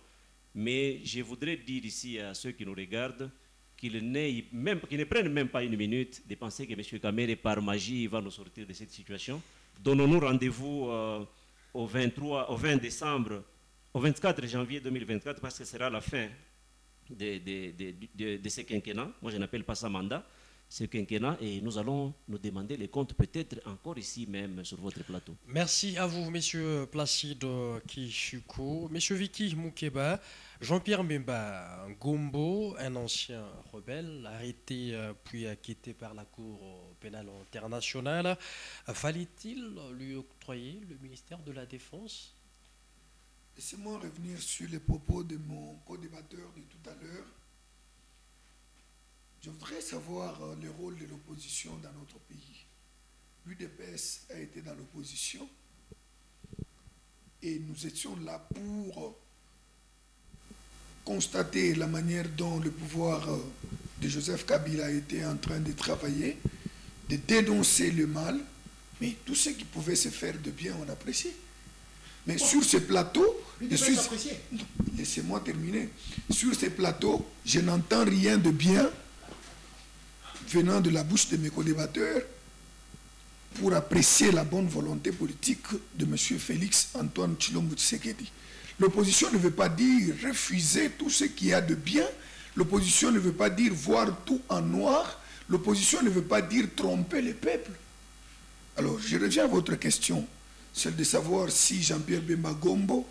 Mais je voudrais dire ici à ceux qui nous regardent qu'ils ne prennent même pas une minute de penser que M. Kamere, par magie, va nous sortir de cette situation. Donnons-nous rendez-vous au 20 décembre, au 24 janvier 2024, parce que ce sera la fin de ce quinquennat. Moi, je n'appelle pas ça mandat, ce quinquennat, et nous allons nous demander les comptes peut-être encore ici même sur votre plateau. Merci à vous, Messieurs Placide Kishuko, Messieurs Vicky Moukeba, Jean-Pierre Mbemba Gombo, un ancien rebelle, arrêté puis acquitté par la Cour pénale internationale. Fallait-il lui octroyer le ministère de la Défense? Laissez-moi revenir sur les propos de mon co-débatteur de tout à l'heure. Je voudrais savoir le rôle de l'opposition dans notre pays. L'UDPS a été dans l'opposition et nous étions là pour constater la manière dont le pouvoir de Joseph Kabila était en train de travailler, de dénoncer le mal, mais tout ce qui pouvait se faire de bien, on appréciait. Mais sur ce plateau, laissez-moi terminer, sur ce plateau, je n'entends rien de bien venant de la bouche de mes co-débatteurs pour apprécier la bonne volonté politique de M. Félix Antoine Tshilombo Tshisekedi. L'opposition ne veut pas dire refuser tout ce qu'il y a de bien. L'opposition ne veut pas dire voir tout en noir. L'opposition ne veut pas dire tromper les peuples. Alors, je reviens à votre question, celle de savoir si Jean-Pierre Bemba Gombo,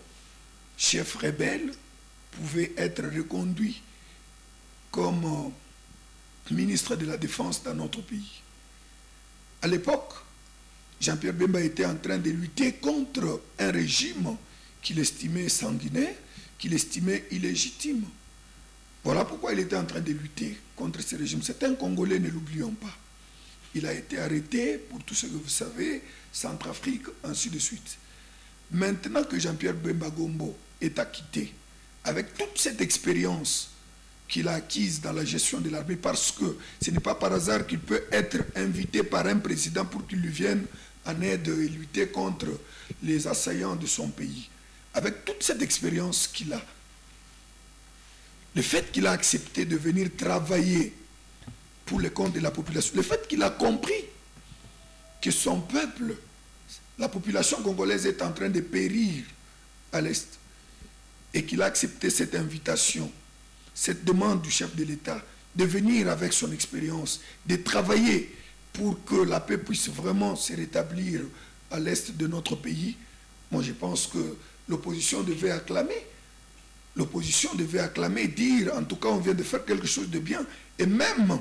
chef rebelle, pouvait être reconduit comme ministre de la Défense dans notre pays. À l'époque, Jean-Pierre Bemba était en train de lutter contre un régime qu'il estimait sanguinaire, qu'il estimait illégitime. Voilà pourquoi il était en train de lutter contre ce régime. C'est un Congolais, ne l'oublions pas. Il a été arrêté pour tout ce que vous savez, Centrafrique, ainsi de suite. Maintenant que Jean-Pierre Bemba Gombo est acquitté, avec toute cette expérience qu'il a acquise dans la gestion de l'armée, parce que ce n'est pas par hasard qu'il peut être invité par un président pour qu'il lui vienne en aide et lutter contre les assaillants de son pays. Avec toute cette expérience qu'il a, le fait qu'il a accepté de venir travailler pour le compte de la population, le fait qu'il a compris que son peuple, la population congolaise est en train de périr à l'Est, et qu'il a accepté cette invitation, cette demande du chef de l'État de venir avec son expérience, de travailler pour que la paix puisse vraiment se rétablir à l'Est de notre pays. Moi, je pense que l'opposition devait acclamer. L'opposition devait acclamer, dire, en tout cas, on vient de faire quelque chose de bien. Et même,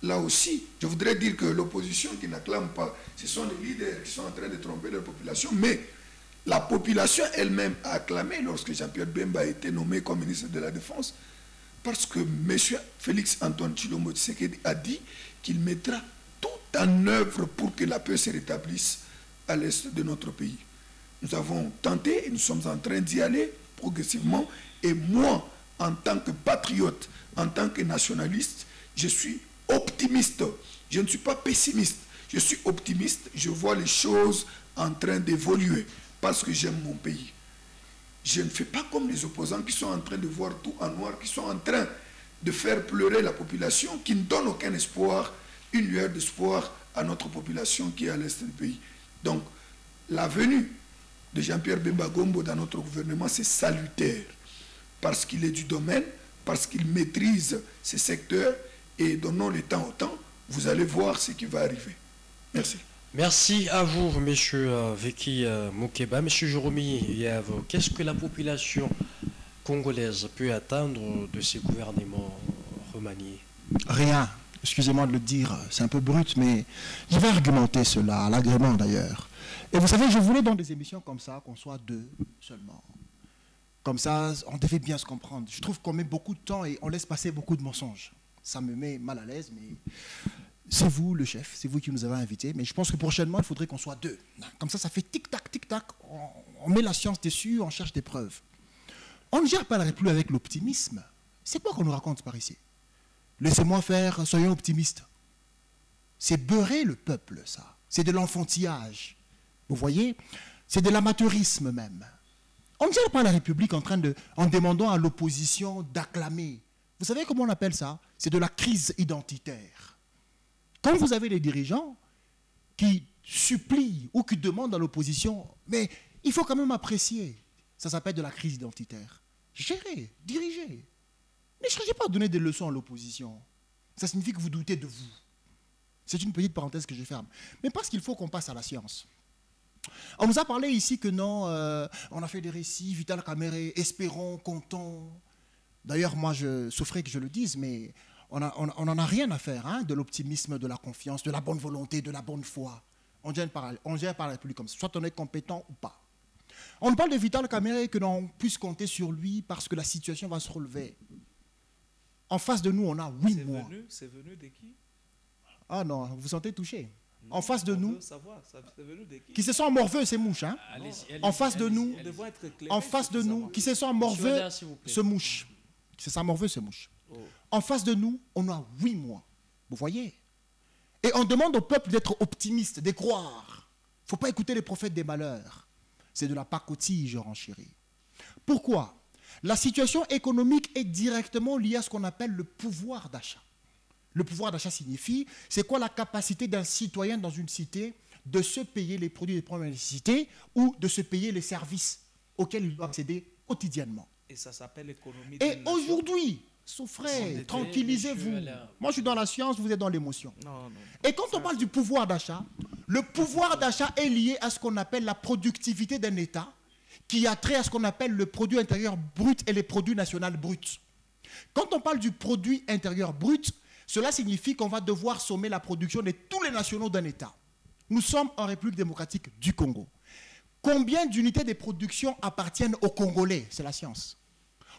là aussi, je voudrais dire que l'opposition qui n'acclame pas, ce sont les leaders qui sont en train de tromper leur population, mais la population elle-même a acclamé lorsque Jean-Pierre Bemba a été nommé comme ministre de la Défense, parce que M. Félix Antoine Tshilombo Tshisekedi a dit qu'il mettra tout en œuvre pour que la paix se rétablisse à l'est de notre pays. Nous avons tenté et nous sommes en train d'y aller progressivement. Et moi, en tant que patriote, en tant que nationaliste, je suis optimiste. Je ne suis pas pessimiste. Je suis optimiste. Je vois les choses en train d'évoluer parce que j'aime mon pays. Je ne fais pas comme les opposants qui sont en train de voir tout en noir, qui sont en train de faire pleurer la population, qui ne donnent aucun espoir, une lueur d'espoir à notre population qui est à l'est du pays. Donc, la venue de Jean-Pierre Bemba Gombo dans notre gouvernement, c'est salutaire. Parce qu'il est du domaine, parce qu'il maîtrise ces secteurs, et donnons le temps au temps, vous allez voir ce qui va arriver. Merci. Merci à vous, M. Veki Moukeba. M. Joromi Yav, qu'est-ce que la population congolaise peut attendre de ces gouvernements remaniés? Rien. Excusez-moi de le dire, c'est un peu brut, mais je vais argumenter cela, à l'agrément d'ailleurs. Et vous savez, je voulais dans des émissions comme ça, qu'on soit deux seulement. Comme ça, on devait bien se comprendre. Je trouve qu'on met beaucoup de temps et on laisse passer beaucoup de mensonges. Ça me met mal à l'aise, mais c'est vous le chef, c'est vous qui nous avez invités. Mais je pense que prochainement, il faudrait qu'on soit deux. Comme ça, ça fait tic-tac, tic-tac. On met la science dessus, on cherche des preuves. On ne gère pas la République avec l'optimisme. C'est quoi qu'on nous raconte par ici? Laissez-moi faire, soyons optimistes. C'est beurrer le peuple, ça. C'est de l'enfantillage. Vous voyez? C'est de l'amateurisme même. On ne gère pas la République en demandant à l'opposition d'acclamer. Vous savez comment on appelle ça? C'est de la crise identitaire. Quand vous avez des dirigeants qui supplient ou qui demandent à l'opposition, mais il faut quand même apprécier. Ça s'appelle de la crise identitaire. Gérez, dirigez. Ne cherchez pas à donner des leçons à l'opposition. Ça signifie que vous doutez de vous. C'est une petite parenthèse que je ferme. Mais parce qu'il faut qu'on passe à la science. On nous a parlé ici que non, on a fait des récits, Vital Kamerhe, espérons, comptons. D'ailleurs, moi, je souffrais que je le dise, mais on n'en a rien à faire hein, de l'optimisme, de la confiance, de la bonne volonté, de la bonne foi. On gère par la République comme ça, soit on est compétent ou pas. On nous parle de Vital Kamerhe, que l'on puisse compter sur lui parce que la situation va se relever. En face de nous, on a 8 mois. C'est venu de qui? Ah non, vous vous sentez touché. En face de nous, qui se sent morveux, c'est mouche. Hein? En face de nous, qui se sent morveux, se mouche. Qui se sent morveux, se mouche. En face de nous, on a 8 mois. Vous voyez? Et on demande au peuple d'être optimiste, de croire. Il ne faut pas écouter les prophètes des malheurs. C'est de la pacotille, je renchéris. Pourquoi? La situation économique est directement liée à ce qu'on appelle le pouvoir d'achat. Le pouvoir d'achat signifie, c'est quoi la capacité d'un citoyen dans une cité de se payer les produits de première nécessité ou de se payer les services auxquels il doit accéder quotidiennement. Et ça s'appelle l'économie. Et aujourd'hui, souffrez, tranquillisez-vous. Moi, je suis dans la science, vous êtes dans l'émotion. Et quand on parle du pouvoir d'achat, le pouvoir d'achat est lié à ce qu'on appelle la productivité d'un État qui a trait à ce qu'on appelle le produit intérieur brut et les produits nationaux bruts. Quand on parle du produit intérieur brut, cela signifie qu'on va devoir sommer la production de tous les nationaux d'un État. Nous sommes en République démocratique du Congo. Combien d'unités de production appartiennent aux Congolais? C'est la science.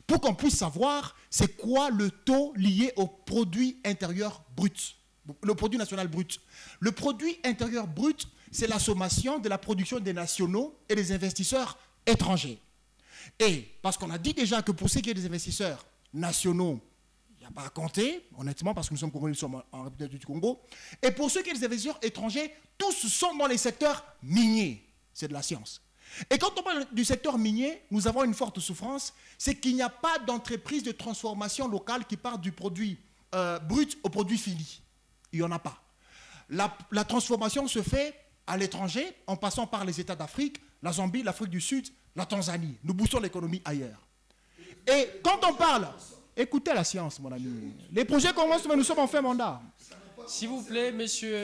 Pour qu'on puisse savoir c'est quoi le taux lié au produit intérieur brut, le produit national brut. Le produit intérieur brut, c'est la sommation de la production des nationaux et des investisseurs étrangers. Et parce qu'on a dit déjà que pour ce qui est des investisseurs nationaux, il n'y a pas à compter, honnêtement, parce que nous sommes Congolais, nous sommes en République du Congo. Et pour ceux qui sont des investisseurs étrangers, tous sont dans les secteurs miniers. C'est de la science. Et quand on parle du secteur minier, nous avons une forte souffrance, c'est qu'il n'y a pas d'entreprise de transformation locale qui part du produit brut au produit fini. Il n'y en a pas. La transformation se fait à l'étranger, en passant par les États d'Afrique, la Zambie, l'Afrique du Sud, la Tanzanie. Nous boostons l'économie ailleurs. Et quand on parle... Écoutez la science, mon ami. Les projets commencent, mais nous sommes en fin mandat. S'il vous plaît, monsieur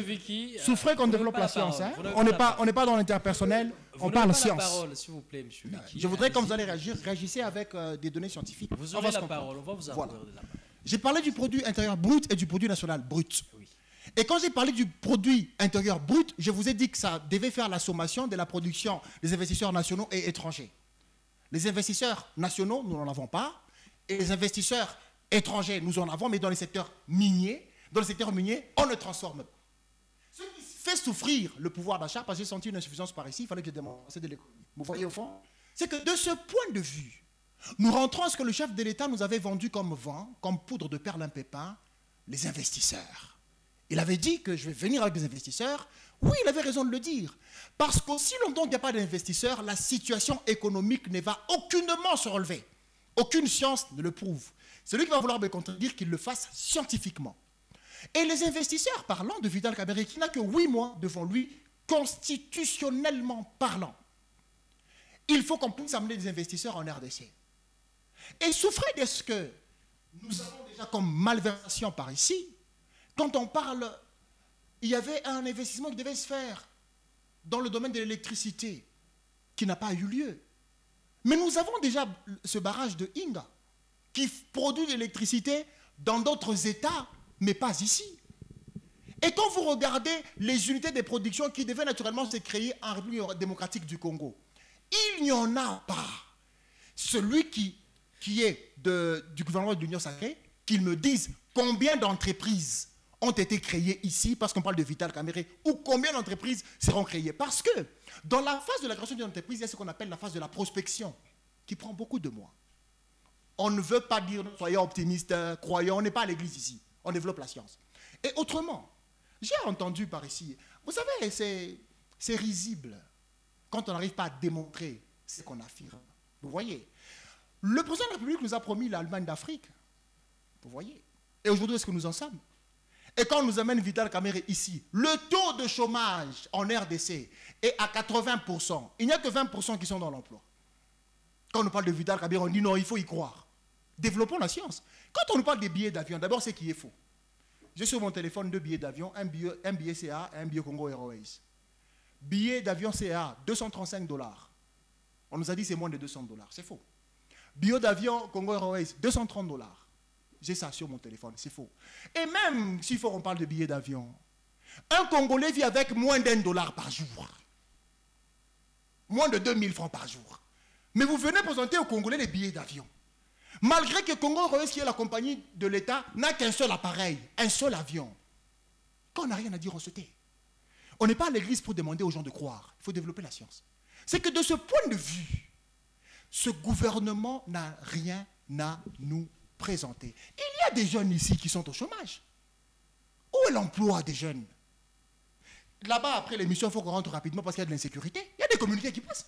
Veki. Souffrez qu'on développe la science. Hein? On n'est pas dans l'interpersonnel, on parle science. Parole, s'il vous plaît, monsieur Veki. Je voudrais, quand vous allez réagir, réagissez avec des données scientifiques. Vous aurez la parole, on va vous accorder la parole. J'ai parlé du produit intérieur brut et du produit national brut. Oui. Et quand j'ai parlé du produit intérieur brut, je vous ai dit que ça devait faire la sommation de la production des investisseurs nationaux et étrangers. Les investisseurs nationaux, nous n'en avons pas. Et les investisseurs étrangers, nous en avons, mais dans les secteurs miniers, on ne transforme pas. Ce qui fait souffrir le pouvoir d'achat, parce que j'ai senti une insuffisance par ici, il fallait que je demande de l'économie. Vous voyez au fond, c'est que de ce point de vue, nous rentrons à ce que le chef de l'État nous avait vendu comme vent, comme poudre de perlimpinpin, les investisseurs. Il avait dit que je vais venir avec des investisseurs. Oui, il avait raison de le dire. Parce qu'aussi longtemps qu'il n'y a pas d'investisseurs, la situation économique ne va aucunement se relever. Aucune science ne le prouve. Celui qui va vouloir me contredire, qu'il le fasse scientifiquement. Et les investisseurs, parlant de Vital Kamerhe, qui n'a que 8 mois devant lui, constitutionnellement parlant, il faut qu'on puisse amener des investisseurs en RDC. Et souffrez de ce que nous avons déjà comme malversation par ici. Quand on parle, il y avait un investissement qui devait se faire dans le domaine de l'électricité, qui n'a pas eu lieu. Mais nous avons déjà ce barrage de Inga, qui produit de l'électricité dans d'autres États, mais pas ici. Et quand vous regardez les unités de production qui devaient naturellement se créer en République démocratique du Congo, il n'y en a pas. Celui qui est du gouvernement de l'Union sacrée, qu'il me dise combien d'entreprises ont été créées ici, parce qu'on parle de Vital Kamerhe, ou combien d'entreprises seront créées. Parce que dans la phase de la création d'une entreprise, il y a ce qu'on appelle la phase de la prospection, qui prend beaucoup de mois. On ne veut pas dire, soyons optimistes, croyons, on n'est pas à l'église ici, on développe la science. Et autrement, j'ai entendu par ici, vous savez, c'est risible quand on n'arrive pas à démontrer ce qu'on affirme. Vous voyez, le président de la République nous a promis l'Allemagne d'Afrique. Vous voyez. Et aujourd'hui, est-ce que nous en sommes? Et quand on nous amène Vital Kamerhe ici, le taux de chômage en RDC est à 80%. Il n'y a que 20% qui sont dans l'emploi. Quand on nous parle de Vital Kamerhe, on dit non, il faut y croire. Développons la science. Quand on nous parle des billets d'avion, d'abord, c'est qui est faux. J'ai sur mon téléphone 2 billets d'avion, un billet CA et un billet Congo Airways. Billet d'avion CA, $235. On nous a dit c'est moins de $200. C'est faux. Billet d'avion Congo Airways, $230. J'ai ça sur mon téléphone, c'est faux. Et même s'il faut qu'on parle de billets d'avion, un Congolais vit avec moins d'$1 par jour. Moins de 2000 francs par jour. Mais vous venez présenter aux Congolais les billets d'avion. Malgré que Congo Airways, qui est la compagnie de l'État, n'a qu'un seul appareil, un seul avion. Quand on n'a rien à dire, on se tait. On n'est pas à l'église pour demander aux gens de croire. Il faut développer la science. C'est que de ce point de vue, ce gouvernement n'a rien à nous présenter. Il y a des jeunes ici qui sont au chômage. Où est l'emploi des jeunes? Là-bas, après l'émission, il faut qu'on rentre rapidement parce qu'il y a de l'insécurité. Il y a des communautés qui passent.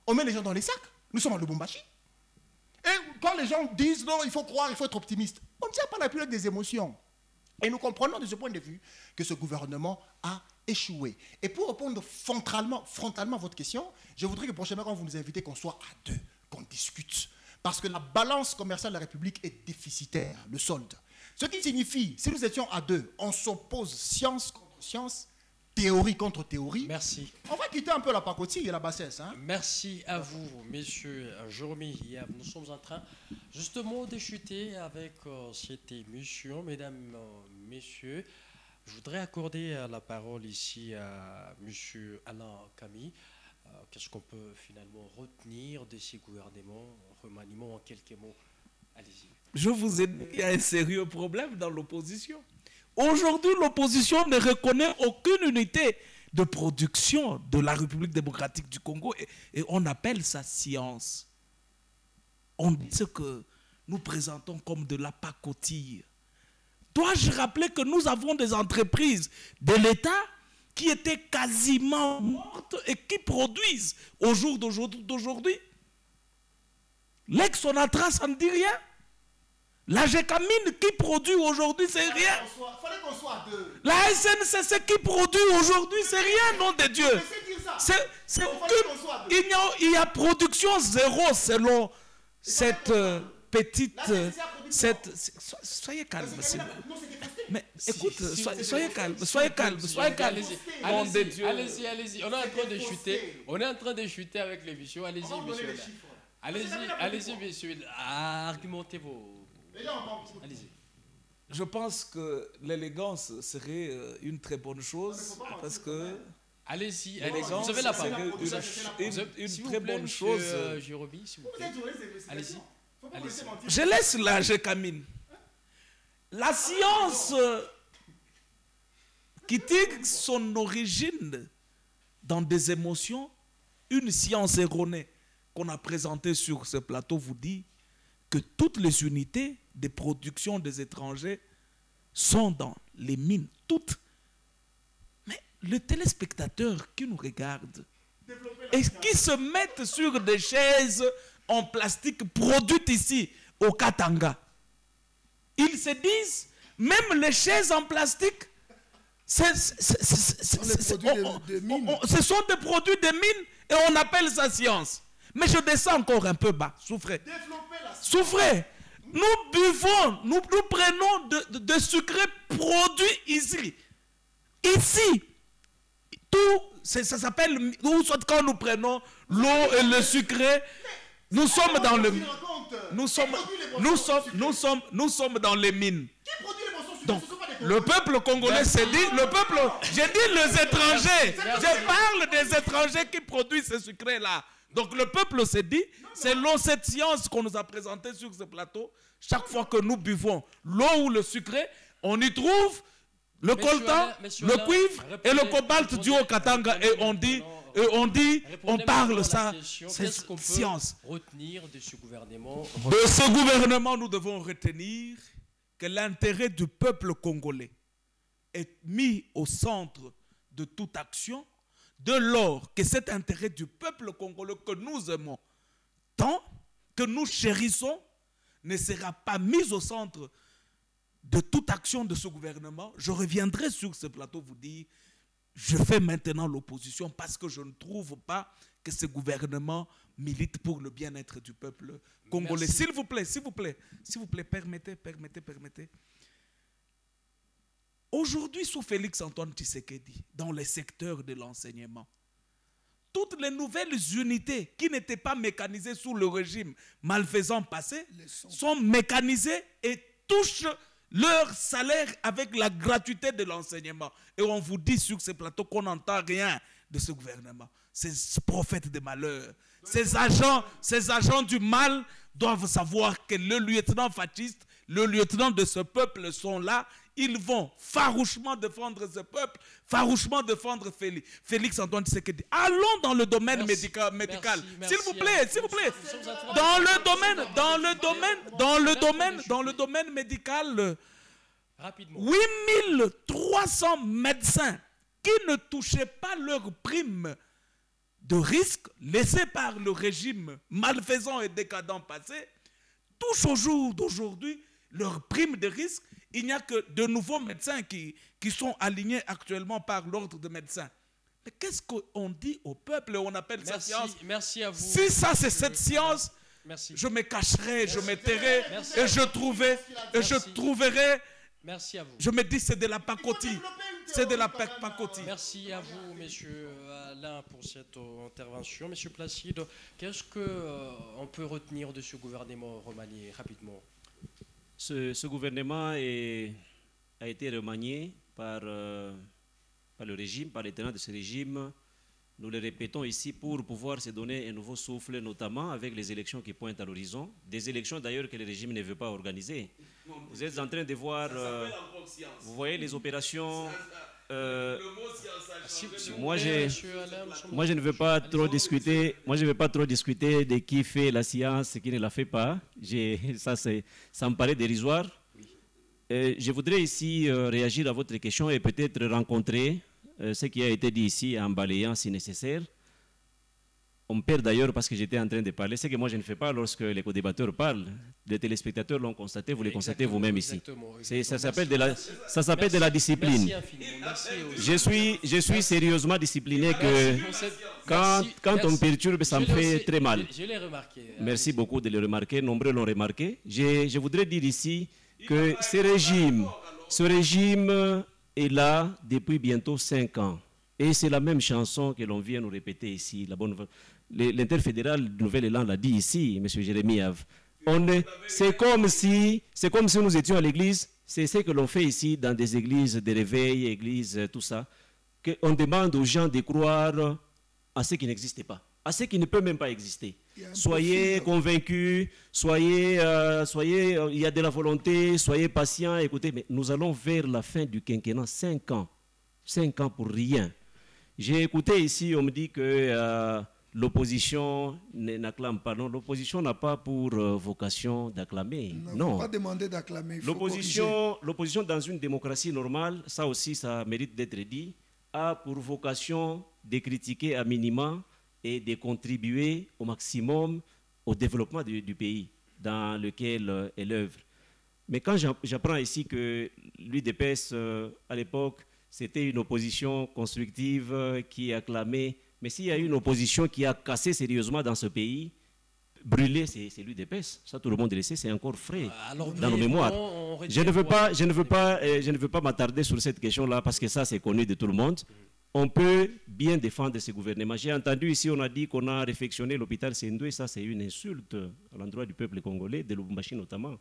On met les gens dans les sacs. Nous sommes à Lubumbashi. Et quand les gens disent non, il faut croire, il faut être optimiste, on ne tient pas la pluie avec des émotions. Et nous comprenons de ce point de vue que ce gouvernement a échoué. Et pour répondre frontalement à votre question, je voudrais que prochainement, quand vous nous invitez, qu'on soit à deux, qu'on discute. Parce que la balance commerciale de la République est déficitaire, le solde. Ce qui signifie, si nous étions à deux, on s'oppose science contre science, théorie contre théorie. Merci. On va quitter un peu la pacotille et la bassesse. Hein. Merci à vous, messieurs Jérôme. Nous sommes en train justement de chuter avec cette émission. Mesdames, messieurs, je voudrais accorder la parole ici à monsieur Alain Camille. Qu'est-ce qu'on peut finalement retenir de ces gouvernements, remaniements en quelques mots? Allez-y. Je vous ai dit qu'il y a un sérieux problème dans l'opposition. Aujourd'hui, l'opposition ne reconnaît aucune unité de production de la République démocratique du Congo et on appelle ça science. On dit ce que nous présentons comme de la pacotille. Dois-je rappeler que nous avons des entreprises de l'État qui étaient quasiment mortes et qui produisent au jour d'aujourd'hui? L'ex-Sonatra, ça ne dit rien. La GECAMINE qui produit aujourd'hui, c'est rien. Fallait qu'on soit à deux. La SNCC qui produit aujourd'hui, c'est rien, nom de Dieu. Il y a production zéro selon cette petite... soyez calme. Mais écoute, soyez calme. Nom de Dieu. Allez-y. On est en train de chuter. On est en train de chuter avec l'émission. Allez-y, monsieur. Allez-y, monsieur. Argumentez vos... Allez-y. Je pense que l'élégance serait une très bonne chose parce que... Allez-y, vous avez la parole. Une très bonne chose. Jérôme, s'il vous plaît. Allez-y. Je laisse la GECAMINE. La science qui tire son origine dans des émotions, une science erronée qu'on a présentée sur ce plateau vous dit que toutes les unités de production des étrangers sont dans les mines, toutes. Mais le téléspectateur qui nous regarde et qui se mettent sur des chaises en plastique produites ici au Katanga, ils se disent, même les chaises en plastique, ce sont des produits de mine et on appelle ça science. Mais je descends encore un peu bas. Souffrez. Souffrez. Nous buvons, nous prenons de sucre produit ici. Ici. Tout, ça s'appelle, quand nous prenons l'eau et le sucre, nous sommes dans le... Nous sommes dans les mines. Donc, le peuple congolais s'est dit, j'ai dit les étrangers, je parle des étrangers qui produisent ce sucre-là. Donc le peuple s'est dit, selon cette science qu'on nous a présentée sur ce plateau, chaque fois que nous buvons l'eau ou le sucre, on y trouve le coltan, le cuivre et le cobalt du Haut-Katanga. Et on parle ça, c'est science. Retenir de ce gouvernement. De ce gouvernement, nous devons retenir que l'intérêt du peuple congolais est mis au centre de toute action, de lors que cet intérêt du peuple congolais que nous aimons tant, que nous chérissons, ne sera pas mis au centre de toute action de ce gouvernement. Je reviendrai sur ce plateau vous dire, je fais maintenant l'opposition parce que je ne trouve pas que ce gouvernement milite pour le bien-être du peuple congolais. S'il vous plaît, permettez. Aujourd'hui, sous Félix-Antoine Tshisekedi, dans les secteurs de l'enseignement, toutes les nouvelles unités qui n'étaient pas mécanisées sous le régime malfaisant passé sont mécanisées et touchent leur salaire avec la gratuité de l'enseignement. Et on vous dit sur ce plateau qu'on n'entend rien de ce gouvernement. Ces prophètes de malheur, ces agents du mal doivent savoir que le lieutenant fasciste, le lieutenant de ce peuple sont là. Ils vont farouchement défendre ce peuple, farouchement défendre Félix-Antoine Tshisekedi. Allons dans le domaine médical. S'il vous plaît. Dans le domaine médical, rapidement. 8300 médecins qui ne touchaient pas leur prime de risque laissée par le régime malfaisant et décadent passé, touchent au jour d'aujourd'hui leur prime de risque. Il n'y a que de nouveaux médecins qui sont alignés actuellement par l'ordre de médecins. Mais qu'est-ce qu'on dit au peuple? On appelle ça science. Merci à vous. Si ça c'est cette science, je me cacherai, je me tairai et je trouverai. Merci à vous. Je me dis c'est de la pacotille. C'est de la pacotille. Merci à vous, monsieur Alain, pour cette intervention. Monsieur Placide, qu'est-ce qu'on peut retenir de ce gouvernement remanié rapidement? Ce gouvernement a été remanié par le régime, par les tenants de ce régime. Nous le répétons ici pour pouvoir se donner un nouveau souffle, notamment avec les élections qui pointent à l'horizon. Des élections d'ailleurs que le régime ne veut pas organiser. Vous êtes en train de voir, vous voyez les opérations. Moi, je ne veux pas trop discuter. Moi, je ne veux pas trop discuter de qui fait la science et qui ne la fait pas. Ça me paraît dérisoire. Je voudrais ici réagir à votre question et peut-être rencontrer ce qui a été dit ici en balayant si nécessaire. On me perd d'ailleurs parce que j'étais en train de parler. C'est que moi je ne fais pas lorsque les co-débatteurs parlent. Les téléspectateurs l'ont constaté, vous les constatez vous-même ici. Ça s'appelle de la discipline. Je suis sérieusement discipliné que quand on me perturbe, ça me fait très mal. Je l'ai remarqué. Merci beaucoup de le remarquer. Nombreux l'ont remarqué. Je voudrais dire ici que ce régime est là depuis bientôt 5 ans. Et c'est la même chanson que l'on vient nous répéter ici. L'interfédéral Nouvel-Élan l'a dit ici, M. Jérémy Have. C'est comme si nous étions à l'église. C'est ce que l'on fait ici dans des églises de réveil, églises, tout ça. On demande aux gens de croire à ce qui n'existe pas, à ce qui ne peut même pas exister. Soyez convaincus, soyez, il y a de la volonté, soyez patients. Écoutez, mais nous allons vers la fin du quinquennat, 5 ans. 5 ans pour rien. J'ai écouté ici, on me dit que l'opposition n'acclame pas. Non, l'opposition n'a pas pour vocation d'acclamer. Non. Pas demandé d'acclamer. L'opposition dans une démocratie normale, ça aussi, ça mérite d'être dit, a pour vocation de critiquer à minima et de contribuer au maximum au développement du pays dans lequel elle œuvre. Mais quand j'apprends ici que l'UDPS, à l'époque, c'était une opposition constructive qui acclamait Mais s'il y a une opposition qui a cassé sérieusement dans ce pays, brûlé, c'est l'UDPS. Ça, tout le monde le sait, c'est encore frais dans nos mémoires. Je ne veux pas m'attarder sur cette question-là parce que ça, c'est connu de tout le monde. On peut bien défendre ce gouvernement. J'ai entendu ici, on a dit qu'on a réfectionné l'hôpital Sendoué. Ça, c'est une insulte à l'endroit du peuple congolais, de Lubumbashi notamment.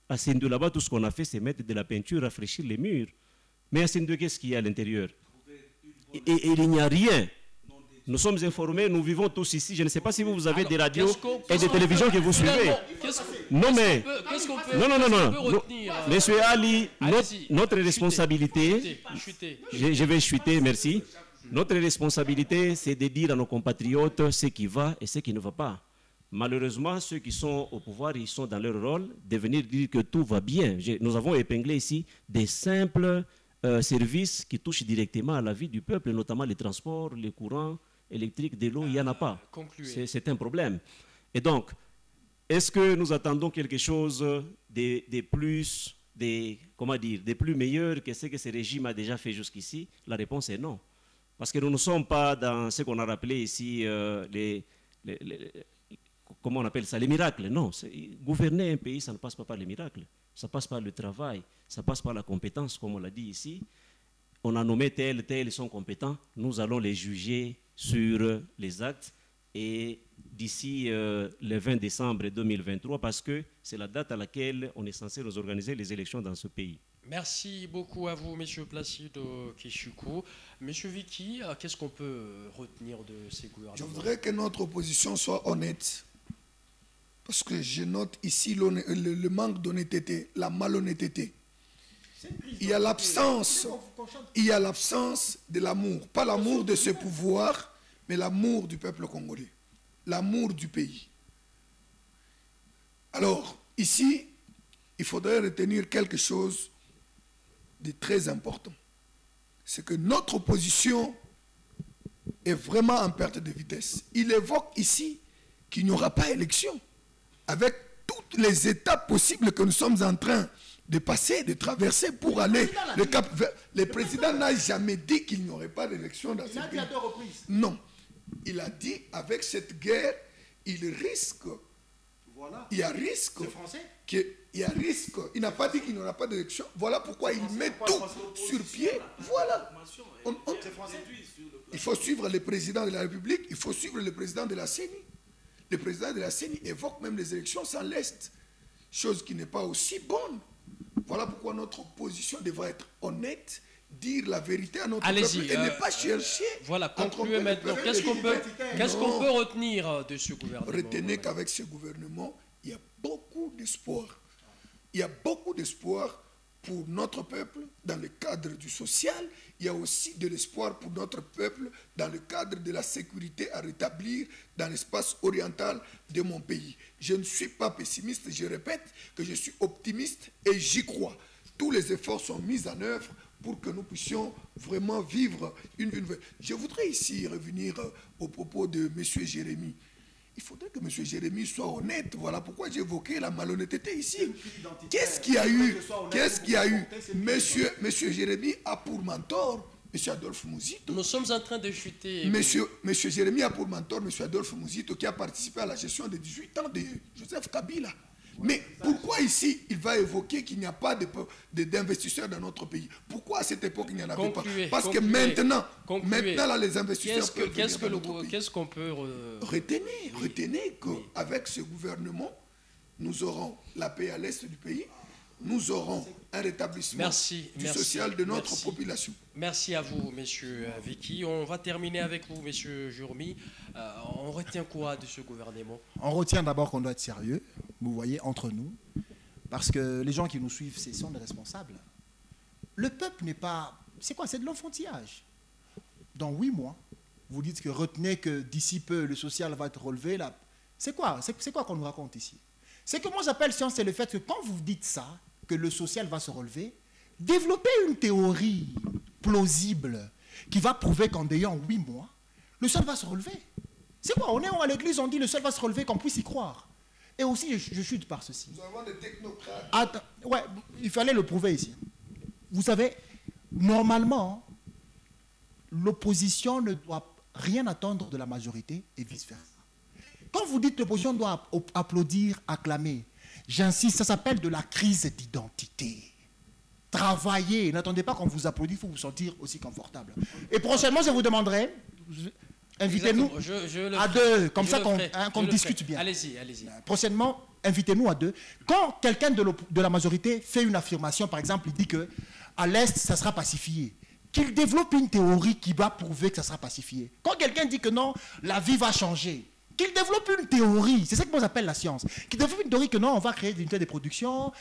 À Sendoué, là-bas, tout ce qu'on a fait, c'est mettre de la peinture, rafraîchir les murs. Mais à Sendoué, qu'est-ce qu'il y a à l'intérieur? Et il n'y a rien. Nous sommes informés, nous vivons tous ici. Je ne sais pas si vous avez des radios et des télévisions que vous suivez. Non, mais... Non. Monsieur Ali, notre responsabilité... Je vais chuter, merci. Notre responsabilité, c'est de dire à nos compatriotes ce qui va et ce qui ne va pas. Malheureusement, ceux qui sont au pouvoir, ils sont dans leur rôle de venir dire que tout va bien. Nous avons épinglé ici des simples services qui touchent directement à la vie du peuple, notamment les transports, les courants électriques, de l'eau, il n'y en a pas. C'est un problème. Et donc, est-ce que nous attendons quelque chose de plus meilleur que ce que ce régime a déjà fait jusqu'ici? La réponse est non. Parce que nous ne sommes pas dans ce qu'on a rappelé ici, comment on appelle ça, les miracles. Non, gouverner un pays, ça ne passe pas par les miracles. Ça passe par le travail, ça passe par la compétence, comme on l'a dit ici. On a nommé tel, ils sont compétents. Nous allons les juger sur les actes et d'ici le 20 décembre 2023, parce que c'est la date à laquelle on est censé nous organiser les élections dans ce pays. Merci beaucoup à vous, M. Placido Kishuku. M. Vicky, qu'est-ce qu'on peut retenir de ces gouvernements? Je voudrais que notre opposition soit honnête. Parce que je note ici le manque d'honnêteté, la malhonnêteté. Il y a l'absence de l'amour. Pas l'amour de ce pouvoir, mais l'amour du peuple congolais. L'amour du pays. Alors, ici, il faudrait retenir quelque chose de très important. C'est que notre opposition est vraiment en perte de vitesse. Il évoque ici qu'il n'y aura pas élection. Avec toutes les étapes possibles que nous sommes en train de passer, de traverser pour aller le cap vers... Le président n'a jamais dit qu'il n'y aurait pas d'élection dans ce pays. Il a dit à 2 reprises. Non. Il a dit, avec cette guerre, il risque... Voilà. Il y a risque... C'est français. Il y a risque... Il n'a pas dit qu'il n'y aura pas d'élection. Voilà pourquoi il met tout sur pied. Voilà. Il faut suivre le président de la République, il faut suivre le président de la CENI. Le président de la CENI évoque même les élections sans l'Est, chose qui n'est pas aussi bonne. Voilà pourquoi notre opposition devrait être honnête, dire la vérité à notre peuple et ne pas chercher... Voilà, concluez maintenant. Qu'est-ce qu'on peut retenir de ce gouvernement? Retenez qu'avec ce gouvernement, il y a beaucoup d'espoir. Il y a beaucoup d'espoir pour notre peuple dans le cadre du social. Il y a aussi de l'espoir pour notre peuple dans le cadre de la sécurité à rétablir dans l'espace oriental de mon pays. Je ne suis pas pessimiste, je répète que je suis optimiste et j'y crois. Tous les efforts sont mis en œuvre pour que nous puissions vraiment vivre une... Je voudrais ici revenir au propos de M. Jérémy. Il faudrait que M. Jérémy soit honnête. Voilà pourquoi j'ai évoqué la malhonnêteté ici. Qu'est-ce qu'il y a eu? Qu'est-ce qu'il y a eu? Monsieur Jérémy a pour mentor M. Adolphe Mouzito. Nous sommes en train de chuter. Monsieur Jérémy a pour mentor M. Adolphe Mouzito qui a participé à la gestion des 18 ans de Joseph Kabila. Mais pourquoi ici il va évoquer qu'il n'y a pas d'investisseurs dans notre pays? Pourquoi à cette époque il n'y en avait pas? Parce que maintenant là, les investisseurs peuvent venir dans notre pays. Qu'est-ce qu'on peut Retenez qu'avec ce gouvernement, nous aurons la paix à l'est du pays, nous aurons un rétablissement du social de notre population. Merci à vous, Monsieur Vicky. On va terminer avec vous, Monsieur Jurmi. On retient quoi de ce gouvernement? On retient d'abord qu'on doit être sérieux, vous voyez, entre nous, parce que les gens qui nous suivent, ce sont des responsables. Le peuple n'est pas... C'est quoi? C'est de l'enfantillage. Dans 8 mois, vous dites que retenez que d'ici peu, le social va être relevé. Là. C'est quoi qu'on nous raconte ici? C'est que moi j'appelle science, c'est le fait que quand vous dites ça, que le social va se relever, développez une théorie plausible qui va prouver qu'en ayant 8 mois, le sol va se relever. C'est quoi? On est à l'église, on dit le sol va se relever, qu'on puisse y croire. Et aussi, je chute par ceci. Nous avons des technocrates. Ouais, il fallait le prouver ici. Vous savez, normalement, l'opposition ne doit rien attendre de la majorité et vice-versa. Quand vous dites que l'opposition doit applaudir, acclamer, j'insiste, ça s'appelle de la crise d'identité. Travaillez, n'attendez pas qu'on vous applaudisse, il faut vous sentir aussi confortable. Et prochainement, je vous demanderai, invitez-nous à deux, comme ça qu'on discute bien. Allez-y, allez-y. Prochainement, invitez-nous à deux. Quand quelqu'un de la majorité fait une affirmation, par exemple, il dit qu'à l'Est, ça sera pacifié, qu'il développe une théorie qui va prouver que ça sera pacifié. Quand quelqu'un dit que non, la vie va changer, qu'il développe une théorie, c'est ça que moi j'appelle la science, qu'il développe une théorie que non, on va créer des unités de production,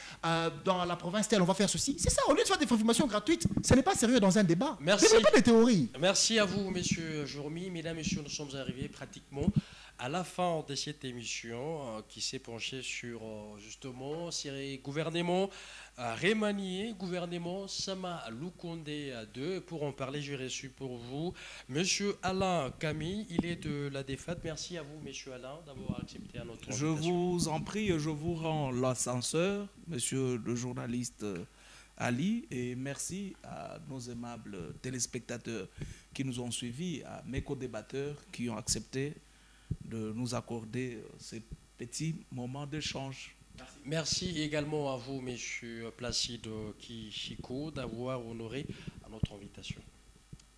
dans la province telle, on va faire ceci. C'est ça, au lieu de faire des informations gratuites, ce n'est pas sérieux dans un débat. Merci. Développez des théories. Merci à vous, messieurs Jérôme. Mesdames, messieurs, nous sommes arrivés pratiquement à la fin de cette émission qui s'est penchée sur justement le gouvernement remanié, gouvernement Sama Lukonde 2. Pour en parler, j'ai reçu pour vous monsieur Alain Camille, il est de la défaite. Merci à vous, monsieur Alain, d'avoir accepté notre invitation. Je vous en prie, je vous rends l'ascenseur, monsieur le journaliste Ali, et merci à nos aimables téléspectateurs qui nous ont suivis, à mes co-débatteurs qui ont accepté de nous accorder ces petits moments d'échange. Merci également à vous, monsieur Placide Kishiko, d'avoir honoré à notre invitation.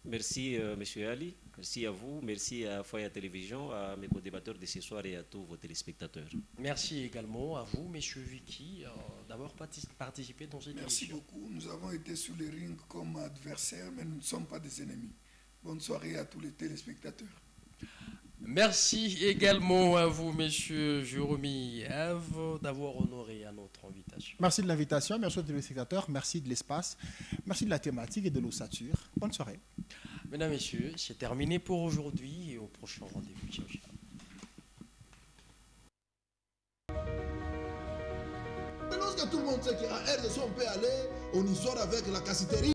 Merci, monsieur Ali. Merci à vous. Merci à Faya Télévision, à mes co-débatteurs de ce soir et à tous vos téléspectateurs. Merci également à vous, monsieur Vicky, d'avoir participé dans cette émission. Merci beaucoup. Nous avons été sur les rings comme adversaires, mais nous ne sommes pas des ennemis. Bonne soirée à tous les téléspectateurs. Merci également à vous, messieurs Jérôme Eve, d'avoir honoré à notre invitation. Merci de l'invitation, merci aux téléspectateurs, merci de l'espace, merci de la thématique et de l'ossature. Bonne soirée. Mesdames, messieurs, c'est terminé pour aujourd'hui et au prochain rendez-vous. Ciao, ciao. Mais lorsque tout le monde sait qu'à RDC on peut aller, on y sort avec la cassiterie.